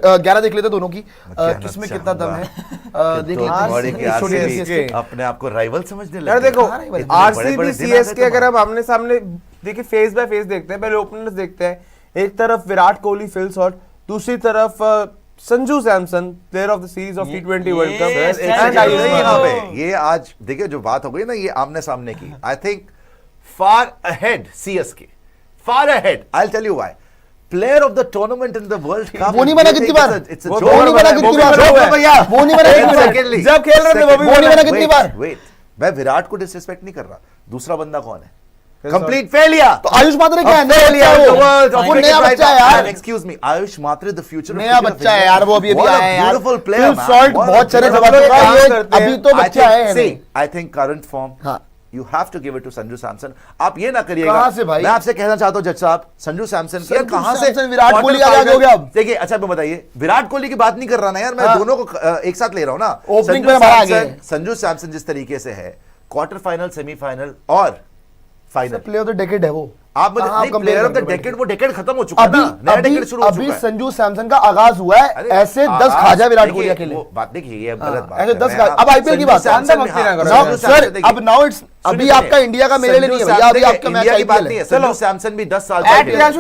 11 देख लेते दोनों की, किसमें कितना दम है देख लेते। अपने आप को राइवल समझने लगे। देखो आरसीबी सीएसके अगर हम आमने सामने देखिए फेस बाय फेस देखते हैं, पहले ओपनर्स देखते हैं, एक तरफ विराट कोहली, फिल सॉल्ट, दूसरी तरफ Sanju Samson, player of the series of T20 world cup. ये आज देखिए जो बात हो गई ना ये आमने सामने की, I think far ahead CSK, far ahead. I will tell you why. Player of the tournament in the world cup वो नहीं बना कितनी बार, वो नहीं बना कितनी बार भैया, वो नहीं बना कितनी बार, जब खेल रहे थे वो भी नहीं बना कितनी बार। वेट, मैं विराट को डिसरिस्पेक्ट नहीं कर रहा, दूसरा बंदा कौन है? Complete failure. तो आयुष मात्रे क्या है? वो नया बच्चा है यार। Excuse me, Ayush Mhatre the future नया बच्चा है यार, वो अभी आया है यार। ब्यूटीफुल प्लेयर, सॉल्ट बहुत चले अभी तो बच्चा है। I think current form you have to give it to Sanju Samson. आप ये ना करिएगा। कहां से भाई? मैं आपसे कहना चाहता हूं जज साहब, संजू सैमसन की कहां से विराट कोहली आगे हो गया अब। देखिए अच्छा मैं बताइए, विराट कोहली की बात नहीं कर रहा ना यार, मैं दोनों को एक साथ ले रहा हूं ना। ओपनिंग पे हमारा आगे है। संजू सैमसन जिस तरीके से है, क्वार्टर फाइनल, सेमीफाइनल और final player of the decade है वो। आप प्लेयर ऑफ द डेकेड, वो डेकेड खत्म हो चुका है ना, नया डेकेड शुरू हो चुका है। अभी संजू सैमसन का आगाज हुआ है, ऐसे 10 खाजा विराट कोहली के लिए। बात देखिए ये गलत बात ऐसे 10 अब आईपीएल की बात सर, अब नाउ इट्स अभी आपका इंडिया का मेरे लिए नहीं है भैया, अभी आपका मैच की बात नहीं है। संजू सैमसन भी 10 साल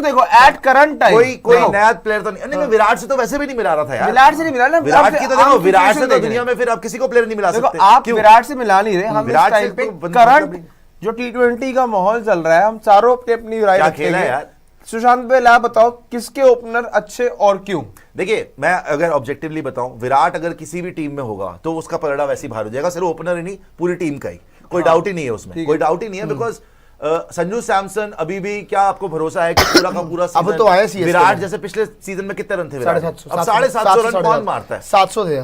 देखो एट करंट टाइम कोई नया प्लेयर तो नहीं, विराट से तो वैसे भी नहीं मिला रहा था यार। विराट से नहीं मिला ना, विराट की तो देखो, विराट से तो दुनिया में फिर आप किसी को प्लेयर नहीं मिला सकते। आप विराट से मिला नहीं रहे, हम विराट टाइम पे करंट जो टी20 का माहौल चल रहा है, हम चारों अपनी राय रखते हैं यार। सुशांत भाई आप बताओ किसके ओपनर अच्छे और क्यों? देखिए मैं अगर ऑब्जेक्टिवली बताऊं, विराट अगर किसी भी टीम में होगा तो उसका पलड़ा वैसे ही बाहर हो जाएगा, सिर्फ ओपनर ही नहीं पूरी टीम का ही, कोई डाउट ही नहीं है उसमें, कोई डाउट ही नहीं है। बिकॉज संजू सैमसन अभी भी क्या आपको भरोसा है कि पूरा का पूरा अब तो आया सीएसके विराट जैसे पिछले सीजन में कितने रन थे? विराट अब 750 रन कौन मारता है? 700 थे।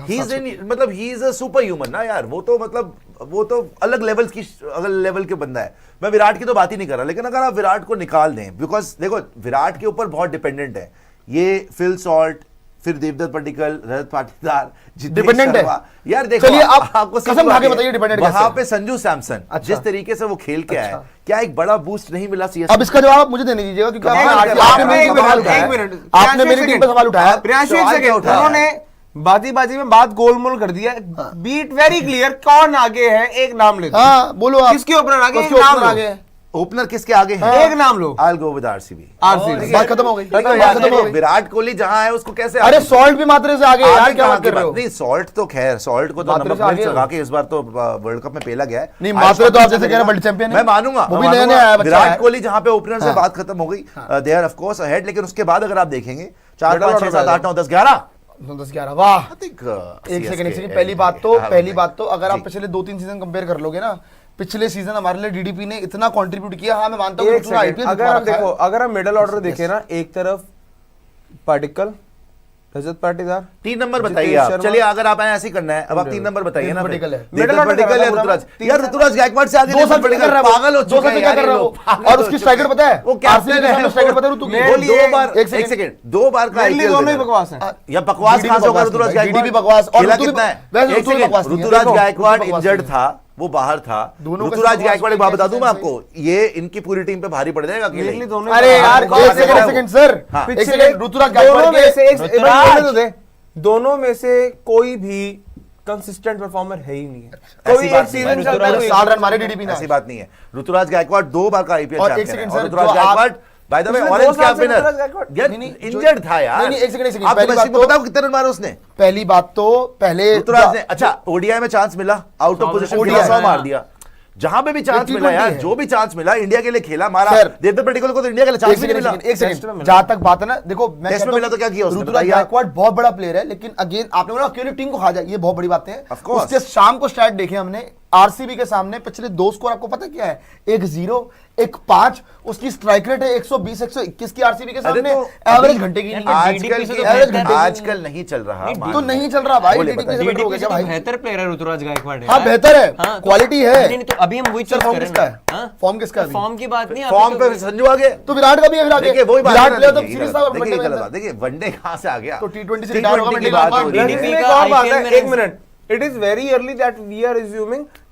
मतलब he is a super human ना यार, वो तो मतलब वो तो अलग लेवल की अलग लेवल के बंदा है। मैं विराट की तो बात ही नहीं कर रहा, लेकिन अगर आप विराट को निकाल दें, बिकॉज देखो विराट के ऊपर बहुत डिपेंडेंट है ये फिल सॉल्ट, फिर देवदत्त पडिक्कल, रजत पाटीदार, डिपेंडेंट है यार। देखो चलिए आपको कसम खा के बताइए डिपेंडेंट वहां पे संजू सैमसन जिस तरीके से वो खेल के आया, क्या एक बड़ा बूस्ट नहीं मिला सीएसके? अब इसका जवाब मुझे देने दीजिएगा, क्योंकि आपने मेरी टीम पे सवाल उठाया। उन्होंने बाजी में बात गोलमोल कर दिया। बीट वेरी क्लियर, कौन आगे है एक नाम ले। हाँ बोलो आप, किसके ओपनर आगे? किसके ओपनर आगे? ओपनर किसके आगे हैं? एक नाम लो। I'll go with RCB। बात खत्म हो गई। विराट कोहली जहां है उसको कैसे? अरे सॉल्ट भी मात्रे से आगे यार, क्या बात कर रहे हो? नहीं सॉल्ट तो खैर, सॉल्ट को तो नंबर प्लेट लगा के इस बार तो वर्ल्ड कप में पेला गया है। नहीं मात्रे तो आप जैसे कह रहे हैं वर्ल्ड चैंपियन है, मैं मानूंगा। वो भी नया आया बच्चा। विराट कोहली जहां पे ओपनर से बात खत्म हो गई, they are of course ahead, लेकिन उसके बाद अगर आप देखेंगे 4 5 6 7 8 9 10 11 10-11 वाह। एक सेकंड पहली बात तो अगर आप पिछले 2-3 सीजन कंपेयर कर लोगे ना, पिछले सीजन हमारे लिए डीडीपी ने इतना कंट्रीब्यूट किया। हाँ मैं मानता हूं अगर हम मिडिल ऑर्डर देखें ना, एक तरफ पाटिकल, रजत पाटीदार, 3 नंबर बताइए आप। चलिए अगर आप ऐसे ही करना है, अब आप 3 नंबर बताइए ना। पाटिकल है, मिडिल ऑर्डर है ऋतुराज। यार ऋतुराज गायकवाड़ से आगे 2 साल पाटिकल पागल हो चुका है यार। और उसकी स्ट्राइकर पता है, वो कैप्टन है, स्ट्राइकर पता है ऋतु की। 2 बार, एक सेकंड 2 बार का आईपीएल दोनों ही बकवास है। या बकवास कहां से होगा? ऋतुराज गायकवाड़ डीडीपी बकवास और कितना है? ऋतुराज गायकवाड़ इंजर्ड था, वो बाहर था। ऋतुराज गायकवाड़ एक बात बता दूं मैं आपको, ये इनकी पूरी टीम पे भारी पड़ जाएगा अकेले। अरे यार एक सेकंड सर, एक सेकंड ऋतुराज गायकवाड़ के दोनों में से कोई भी कंसिस्टेंट परफॉर्मर है ही नहीं है। कोई एक सीजन 60 रन मारे डीडीपी ने, ऐसी बात नहीं है। ऋतुराज गायकवाड़ 2 बार का आईपीएल चैंपियन है। Ruturaj Gaikwad by the way orange cap winner, injured था यार। नहीं एक सेकंड आप बताओ कितने रन मारे उसने? पहली बात तो पहले ऋतुराज ने, अच्छा ओडीआई में चांस मिला, आउट ऑफ पोजीशन 100 मार दिया। जहां पे भी चांस मिला यार, जो भी चांस मिला इंडिया के लिए खेला, मारा। देवदत्त पडिक्कल को तो इंडिया के लिए चांस नहीं मिला। एक सेकंड जहां तक बात है ना, देखो मैं टेस्ट में मिला तो क्या किया उसने? ऋतुराज गायकवाड़ बहुत बड़ा प्लेयर है, लेकिन अगेन आपने बोला अकेले टीम को खा जाए, ये बहुत बड़ी बात है। उसके शाम को स्टैट देखे हमने आरसीबी के सामने, पिछले 2 स्कोर आपको पता क्या है? 1-0 1-5, उसकी स्ट्राइक रेट है 120 121 की आरसीबी के सामने, एवरेज घंटे की नहीं। आजकल नहीं चल रहा, तो नहीं चल रहा भाई। बेहतर प्लेयर है ऋतुराज गायकवाड़। हाँ बेहतर है, क्वालिटी है। तो अभी हम वही चीज कर रहे हैं। फॉर्म किसका है? फॉर्म की बात नहीं, फॉर्म पे संजू आगे तो विराट का भी है। देखिए वही बात विराट प्लेयर तो सीरीज था, देखिए गलत बात। देखिए वनडे कहां से आ गया? तो टी20 से रिटायर होगा। एक और बात है, 1 minute. It is very early that we are assuming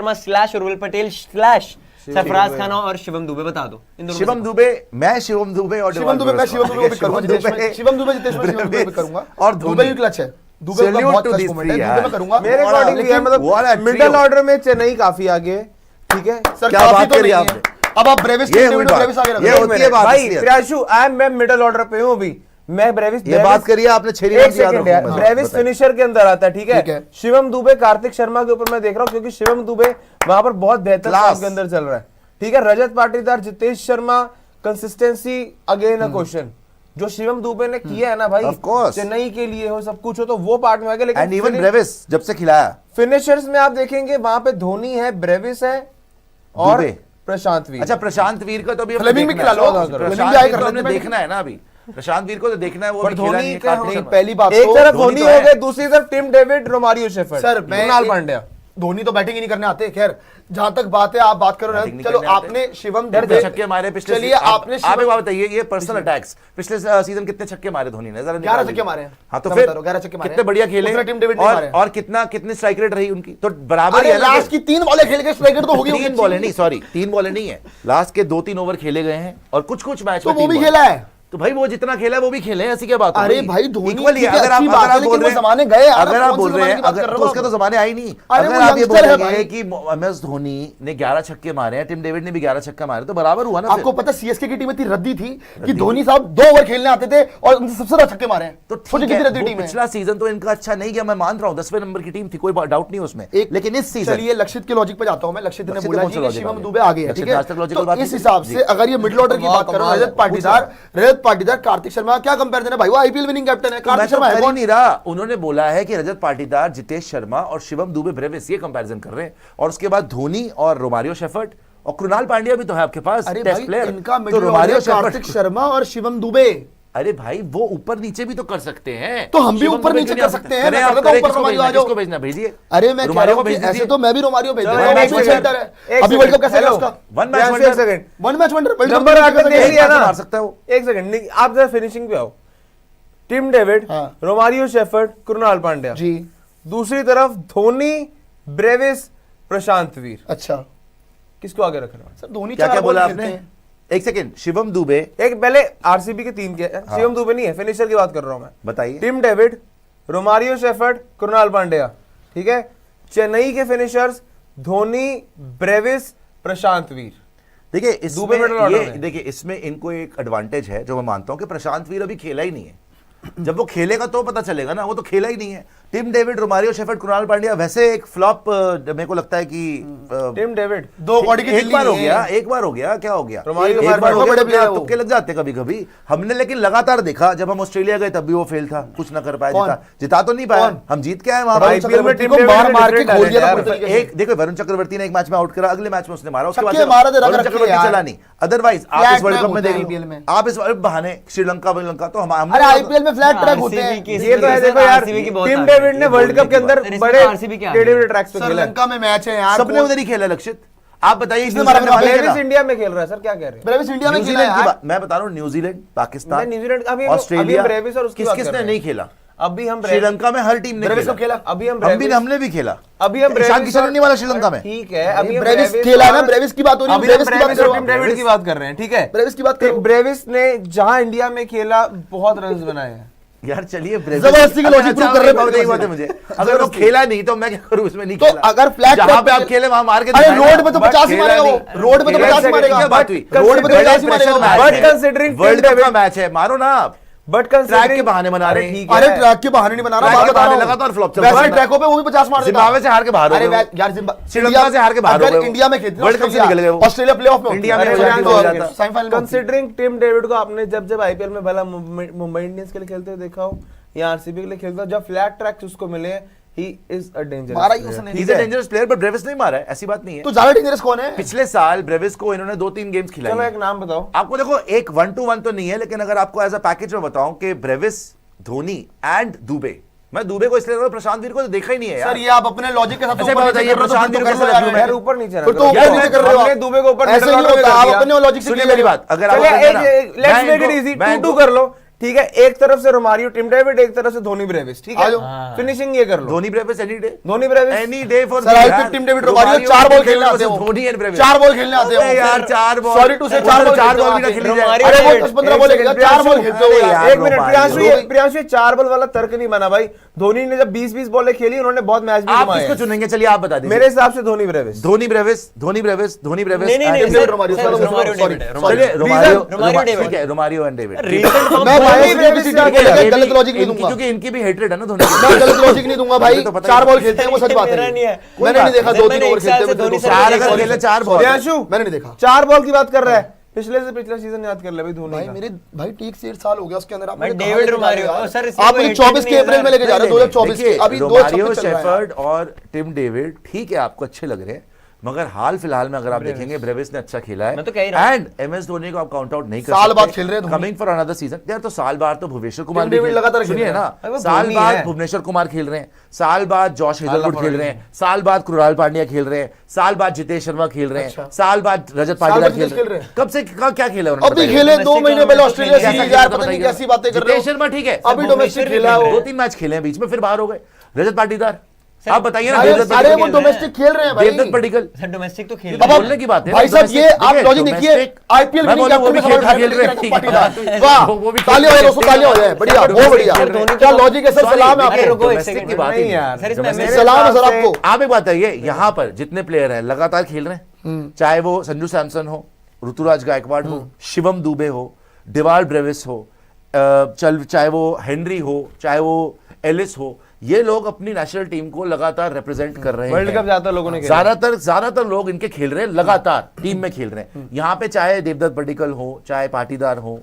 Sharma slash Urvil Patel slash Sarfaraz Khan और शिवम दुबे बता दो इन दोनों में शिवम से दुबे, मैं शिवम दुबे और शिवम दुबे, मैं शिवम दुबे को पिक करूंगा, जितेश में शिवम दुबे, जितेश में शिवम दुबे पिक करूंगा। और दुबे भी क्लच है, दुबे का Salute बहुत to क्लच these मोमेंट है, three दुबे में यार। करूंगा। मेरे अकॉर्डिंग भी है, what a मतलब मिडिल trio। ऑर्डर में चेन्नई काफी आगे है, ठीक है। सर क्या काफी बात तो करी नहीं है। आपने? अब आप ब्रेविस ये टीम हुई में बात। ब्रेविस आगे ये रख होती है बात भाई इसलिए। प्रियांशु मैं मिडिल ऑर्डर पे हूँ अभी, मैं ब्रेविस ये बात करिए आपने 6 एक सेकंड यार, ब्रेविस फिनिशर के अंदर आता है, ठीक ठीक है। है। शिवम दुबे कार्तिक शर्मा के ऊपर मैं देख रहा हूँ, क्योंकि शिवम दुबे वहां पर बहुत बेहतर Class। फॉर्म के अंदर चल रहा है, ठीक है। Rajat Patidar, Jitesh Sharma, consistency again a question. जो शिवम दुबे ने किया है ना भाई, Of course। चेन्नई के लिए हो, सब कुछ हो, तो वो पार्ट में आ गया। एंड इवन लेकिन ब्रेविस जब से खिलाया फिनिशर्स में आप देखेंगे वहां पे धोनी है, ब्रेविस है और दुबे। प्रशांत वीर। अच्छा, प्रशांत वीर का तो अभी फ्लेमिंग भी खिला लो, फ्लेमिंग प्रशांत भी आए वीर कर को लेते हमने हैं। देखना है ना अभी। प्रशांत वीर को तो देखना है, वो पर भी खेला धोनी नहीं है, का कार्तिक नहीं, शर्मा। पहली बात एक तो तरफ धोनी धोनी तो हो है। गए, दूसरी तरफ Tim David, Romario Shepherd, sir Krunal Pandya. Dhoni तो बैटिंग ही नहीं करने आते। खैर जहां तक बात है, आप बात करो Batting नहीं चलो, करने आते। आपने शिवम कितने दुबे छक्के मारे पिछले चलिए आपने आप एक बात बताइए, ये पर्सनल अटैक्स पिछले सीजन कितने छक्के मारे धोनी ने, जरा 11 छक्के मारे हैं। हाँ तो मैं फिर बता रहा हूं, 11 छक्के मारे कितने हैं। बढ़िया खेले, उतना टीम डेविड नहीं मारे। और कितनी स्ट्राइक रेट रही उनकी, तो बराबर ही अरे है ना लास्ट फिर। की 3 बॉलें खेल के स्ट्राइक रेट तो होगी, 3 बॉलें नहीं, सॉरी 3 बॉलें नहीं है, लास्ट के 2-3 ओवर खेले गए हैं और कुछ मैच तो में वो 3 भी बॉल। खेला है। तो भाई वो जितना खेला है वो भी खेले हैं, ऐसी क्या बात है? अरे भाई धोनी इक्वली की अगर अच्छी बात है, आप लेकिन बोल वो रहे हैं, जमाने गए यार, अगर आप आप कौन बोल से रहे जमाने हैं, की बात अगर कर रहे तो हो उसके आप? तो जमाने आई नहीं। अरे अगर वो आप ये youngster है बोलेंगे भाई। कि MS धोनी ने 11 छक्के मारे हैं, टिम डेविड ने भी 11 छक्के मारे, तो बराबर हुआ ना फिर। आपको पता सीएसके की टीम इतनी रद्दी थी कि धोनी साहब 2 ओवर खेलने आते थे और उनसे सबसे ज्यादा छक्के मारे हैं। तो सोचिए ठीक कितनी है, रद्दी वो टीम है। पिछला सीजन तो इनका अच्छा नहीं गया, मैं मान रहा हूँ, 10वें नंबर की टीम थी, कोई डाउट नहीं उसमें। लेकिन इस सीजन चलिए लक्षित के लॉजिक पे जाता हूं मैं। लक्षित ने लक्षित बोला कौन सा जी कि logic शिवम आ दुबे गया? आ गए हैं, ठीक लक्षित आज तक है। logical तो बात इस नहीं हिसाब की। से अगर ये मिडिल ऑर्डर की बात करो, रजत पाटीदार, कार्तिक शर्मा, क्या कंपैरिजन है भाई? वो आईपीएल विनिंग कैप्टन है, तो मैं कार्तिक तो शर्मा है कर ही कौन? नहीं रहा। उन्होंने बोला है कि रजत पाटीदार, जितेश शर्मा और शिवम दुबे, ब्रेविस, ये कंपैरिजन कर रहे हैं, और उसके बाद धोनी और रोमारियो शेफर्ड और कृणाल पांड्या भी तो है आपके पास, अरे टेस्ट भाई प्लेयर। इनका तो middle Romario order Kartik shepherd, Sharma और शिवम दुबे। अरे भाई वो ऊपर नीचे भी तो कर सकते हैं, तो हम भी शिवम ऊपर दुबे नीचे क्यों नहीं कर आ सकते हैं। करें मैं आप, कहता हूं करें, ऊपर किसको रोमारियो भेजना आ है, जाओ। किसको भेजना भेजिए। अरे मैं कह रहा रोमारियो हूं को कि भेज ऐसे दीजिए। तो मैं भी रोमारियो भेज चलो दूंगा। यार, वो एक भी सेकंड, सेंटर है। एक अभी वर्ल्ड कप सेकंड, कैसे है हेलो। उसका? वन मैच एक wonder, second, one match wonder number आपने देख लिया ना, मार सकता है वो। एक सेकंड, आप जरा फिनिशिंग पे आओ। टिम डेविड, हाँ। रोमारियो शेफर्ड, कृणाल पांड्या जी। दूसरी तरफ धोनी, ब्रेविस, प्रशांत वीर। अच्छा किसको आगे रख रहे हो? सर धोनी क्या 4 क्या बॉल बोला खेलते आपने? हैं। एक सेकंड, शिवम दुबे, एक पहले आरसीबी के 3 के शिवम दुबे नहीं है, फिनिशर की बात कर रहा हूं मैं। बताइए। Tim David, Romario Shepherd, Krunal Pandya, ठीक है। चेन्नई के फिनिशर्स धोनी, ब्रेविस, प्रशांत वीर। देखिए दुबे मिडिल इसमें ऑर्डर ये में। देखिए इसमें इनको एक एडवांटेज है जो मैं मानता हूं कि प्रशांत वीर अभी खेला ही नहीं है। जब वो खेलेगा तो पता चलेगा ना, वो तो खेला ही नहीं है। Tim David, Romario Shepherd, Krunal Pandya वैसे एक फ्लॉप मेरे को लगता है कि टिम डेविड 2 कौड़ी की एक दिल्ली बार हो नहीं गया, है। एक बार हो गया, क्या हो गया? रोमारियो एक शेफर्ड बार हो बड़े गया, player है वो। तुक्के लग जाते कभी कभी। हमने लेकिन लगातार देखा, जब हम ऑस्ट्रेलिया गए तब भी वो फेल था, कुछ ना कर पाया। कौन? जिता तो नहीं पाया, कौन? हम जीत के आए वहां वरुण पर। IPL में चक्रवर्ती टीम को डेविड मार ने मार के different खोल दिया था talent पूरी है तरीके से। एक देखो, वरुण चक्रवर्ती ने एक मैच में आउट करा, अगले मैच में उसने मारा, उसके बाद छक्के मारा थे, रग वरुण रखे चक्रवर्ती यार। चला नहीं। अदरवाइज आप Flat इस वर्ल्ड track कप में होते हैं देख IPL लो, में। आप इस बहाने श्रीलंका तो हम अरे आईपीएल में फ्लैट ट्रैक होते RCB हैं। की ये तो है, देखो यार, RCB की बहुत टिम तारीफ डेविड ने है, वर्ल्ड कप के अंदर इसमें बड़े RCB क्या टेढ़े ट्रैक्स पे खेला है। श्रीलंका में मैच है यार। सबने उधर ही खेला। लक्षित आप बताइए, किसने मारा न्यूजीलैंड फिर? में ब्रेविस खेला? इंडिया में खेल रहा है सर, क्या कह रहे हैं? ब्रेविस इंडिया में खेला न्यूजीलैंड की है। बात मैं बता रहा हूँ, न्यूजीलैंड, पाकिस्तान, मैं न्यूजीलैंड अभी ऑस्ट्रेलिया, ब्रेविस और उसकी बात कर किसने रहे हैं। नहीं खेला? अभी हम श्रीलंका में हर टीम ने ब्रेविस कब खेला? अभी हम हमने भी खेला। अभी हम ईशान किशन नहीं वाला श्रीलंका में। ठीक है, अभी हम ब्रेविस खेला है ना, ब्रेविस की बात हो रही है, अभी हम ब्रेविस की बात ब्रेविस करो और टिम डेविड की बात कर रहे हैं, ठीक है। ब्रेविस की बात करो। ब्रेविस ने जहां इंडिया में खेला बहुत रन बनाए हैं। यार चलिए, जबरदस्ती के logic prove कर रहे हैं बहुत बात है मुझे। अगर वो खेला नहीं तो मैं क्या करूं, उसमें नहीं तो खेला। अगर flat जहां track पे आप पे- खेले वहां मार के अरे दिखाए ना। रोड पे तो But 50 ही खेला मारेगा वो। नहीं। रोड पे तो एक 50 ही second, मारेगा। क्या बात हुई? रोड पे तो 50 ही Pressure मारेगा। match But है। considering वर्ल्ड Tim कप का David- मैच है, मारो ना आप। बट ट्रैक के बहाने बना रहे हैं। ठीक अरे है। ट्रैक के बहाने नहीं बना रहा, ट्रैक बात के बता रहा बहाने हूं। लगातार flop चल वैसे रहा है। ट्रैकों पे वो भी 50 मार देता। जिम्बाब्वे से हार के बाहर हो अरे गए। यार श्रीलंका से हार के बाहर हो अगर गए। इंडिया में खेलते वर्ल्ड कप से निकल गए वो। ऑस्ट्रेलिया प्लेऑफ में इंडिया में होती है। हो जाती तो हो जाता। सेमीफाइनल में होती है। कंसिडरिंग टिम डेविड को आपने जब आईपीएल में भला मुंबई इंडियंस के लिए खेलते हुए देखा हो या आरसीबी के लिए खेलता हो, जब फ्लैट ट्रैक्स उसको मिले, ही इज अ डेंजरस मारा ही उसने। He's a dangerous player, but Brevis नहीं मारा है, ऐसी बात नहीं है। तो ज्यादा डेंजरस कौन है? पिछले साल ब्रेविस को इन्होंने 2-3 गेम्स खिलाई चलो हैं। एक नाम बताओ। आपको देखो, एक 1-to-1 तो नहीं है, लेकिन अगर आपको एज अ पैकेज में बताऊं कि ब्रेविस, धोनी एंड दुबे, मैं दुबे को इसलिए प्रशांत वीर को तो देखा ही नहीं है यार। सर ये आप अपने लॉजिक के साथ अच्छा, ऊपर नीचे बताइए, कर रहे हो, तो प्रशांत फिर तो वीर कर को लो कैसे यार। रखूं यार ऊपर नीचे ना फिर तो करो। ऊपर यार, नीचे कर रहे हो हमने आप। दुबे को ऊपर ऐसे middle नहीं order में होता, कर आप दिया। अपने लॉजिक से सुनिए खेल मेरी रहे हो। बात, अगर आप चलिए बोलते हैं ना, लेट्स मैं मेक इट इनको- इजी, मैं 2-2 इनको- कर लो। ठीक है, एक तरफ से रोमारियो टिम डेविड, एक तरफ से धोनी ब्रेविस, ठीक है, फिनिशिंग ये कर लो। Dhoni Brevis any day, Dhoni Brevis any day for sir I Tim David Romario 4 ball खेलने आते हो, धोनी एंड ब्रेविस 4 बॉल खेलने आते हो यार, 4 बॉल, सॉरी टू से 4 बॉल भी ना खेली जाए। अरे वो 10-15 बॉल खेलेगा, 4 बॉल खेलते हो यार। एक मिनट, प्रियांशु 4 बॉल वाला तर्क नहीं माना भाई। धोनी ने जब 20-20 बॉलें खेली, उन्होंने बहुत मैच भी आप घुमाए किसको हैं। चुनेंगे? चलिए आप बता दीजिए। मेरे हिसाब से Dhoni Brevis. Dhoni Brevis, Dhoni Brevis, Dhoni Brevis, नहीं, नहीं, Tim David Romario, sir, sir, Romario sorry, David है, सॉरी। चलिए रोमारियो, रोमारियो डेविड। ठीक है, Romario and David. Recent form मैं धोनी भाई ब्रेविस किसी का को क्या है? गलत लॉजिक नहीं दूंगा, क्योंकि इनकी भी हेट्रेड है ना धोनी मैं गलत लॉजिक नहीं दूंगा भाई। 4 बॉल खेलते हैं वो सच बात मेरा नहीं है, है। मैंने नहीं देखा सर, 2-3 मैंने ओवर एक साल खेलते से हुए। धोनी सर चार देखा अगर नहीं। खेले 4 बॉल, प्रियांशु मैंने नहीं देखा 4 बॉल की बात कर रहा है, पिछले से पिछला सीजन याद कर ले भाई धोनी भाई का। मेरे भाई ठीक से 1 साल हो गया उसके अंदर। आप भाई मुझे कहाँ डेविड लेके जा रहे रोमारियो, हो यार? सर, इसमें आप कोई मुझे hatred 24 के नहीं अप्रैल में लेके जा रहे हो, 2024 के, अभी 2 रोमारियो, छक्के चल रहा है। शेफर्ड और टिम डेविड ठीक है, आपको अच्छे लग रहे हैं, मगर हाल फिलहाल में अगर आप देखेंगे ब्रेविस ने अच्छा खेला है, मैं तो कह ही रहा हूं। एंड एमएस धोनी को आप काउंट आउट नहीं कर साल सकते। बाद खेल रहे हैं Dhoni. Coming for another season यार, तो साल बाद तो भुवनेश्वर कुमार टिम भी डेविड लगातार खेल सुनिए रहे हैं। ना, अरे वो साल धोनी बाद है। भुवनेश्वर कुमार खेल रहे हैं, साल बाद जॉश हेजलवुड खेल रहे हैं, साल बाद कृणाल पांड्या खेल रहे हैं, साल बाद जितेश शर्मा खेल रहे हैं, साल बाद रजत पाटीदार खेल रहे हैं। कब से क्या खेला उन्होंने? अभी खेले 2 महीने पहले ऑस्ट्रेलिया सीरीज, यार पता नहीं कैसी बातें कर रहे जितेश शर्मा ठीक है, अभी डोमेस्टिक खेला है वो। 2-3 मैच खेले हैं, बीच में फिर बाहर हो गए। रजत पाटीदार, आप बताइए ना, अरे देवदत्त अरे वो पडिक्कल, डोमेस्टिक खेल रहे हैं भाई। देवदत्त पडिक्कल, सर डोमेस्टिक तो खेल ये तो अब आप- बोलने की बात है भाई ना, साहब domestic, ये आप देखिए, लॉजिक देखिए, domestic, आईपीएल मैं विनिंग बोलूं वो भी कैप्टन खेल रहे हैं, पाटीदार, वाह वो भी तालियां हो जाए, उसको तालियां हो जाए, बढ़िया, बहुत बढ़िया। सर, धोनी क्या तो- लॉजिक है सर, Sorry, सलाम है देखिए, आपको। रुको एक domestic सेकंड। की बात ही नहीं यार, सर, इसमें domestic- मेरे सलाम है सर हिसाब आपको। से- आप एक बात बताइए, यहाँ पर जितने प्लेयर हैं लगातार खेल रहे हैं, चाहे वो संजू सैमसन हो, ऋतुराज गायकवाड़ हो, शिवम दुबे हो, डिवाल ब्रेविस हो, चाहे वो हेनरी हो, चाहे वो एलिस हो, ये लोग अपनी नेशनल टीम को लगातार रिप्रेजेंट कर रहे हैं। वर्ल्ड कप ज्यादातर लोगों ने खेला। ज्यादातर लोग इनके खेल रहे हैं, लगातार टीम में खेल रहे हैं। यहाँ पे चाहे देवदत्त पडिक्कल हो, चाहे पाटीदार हो,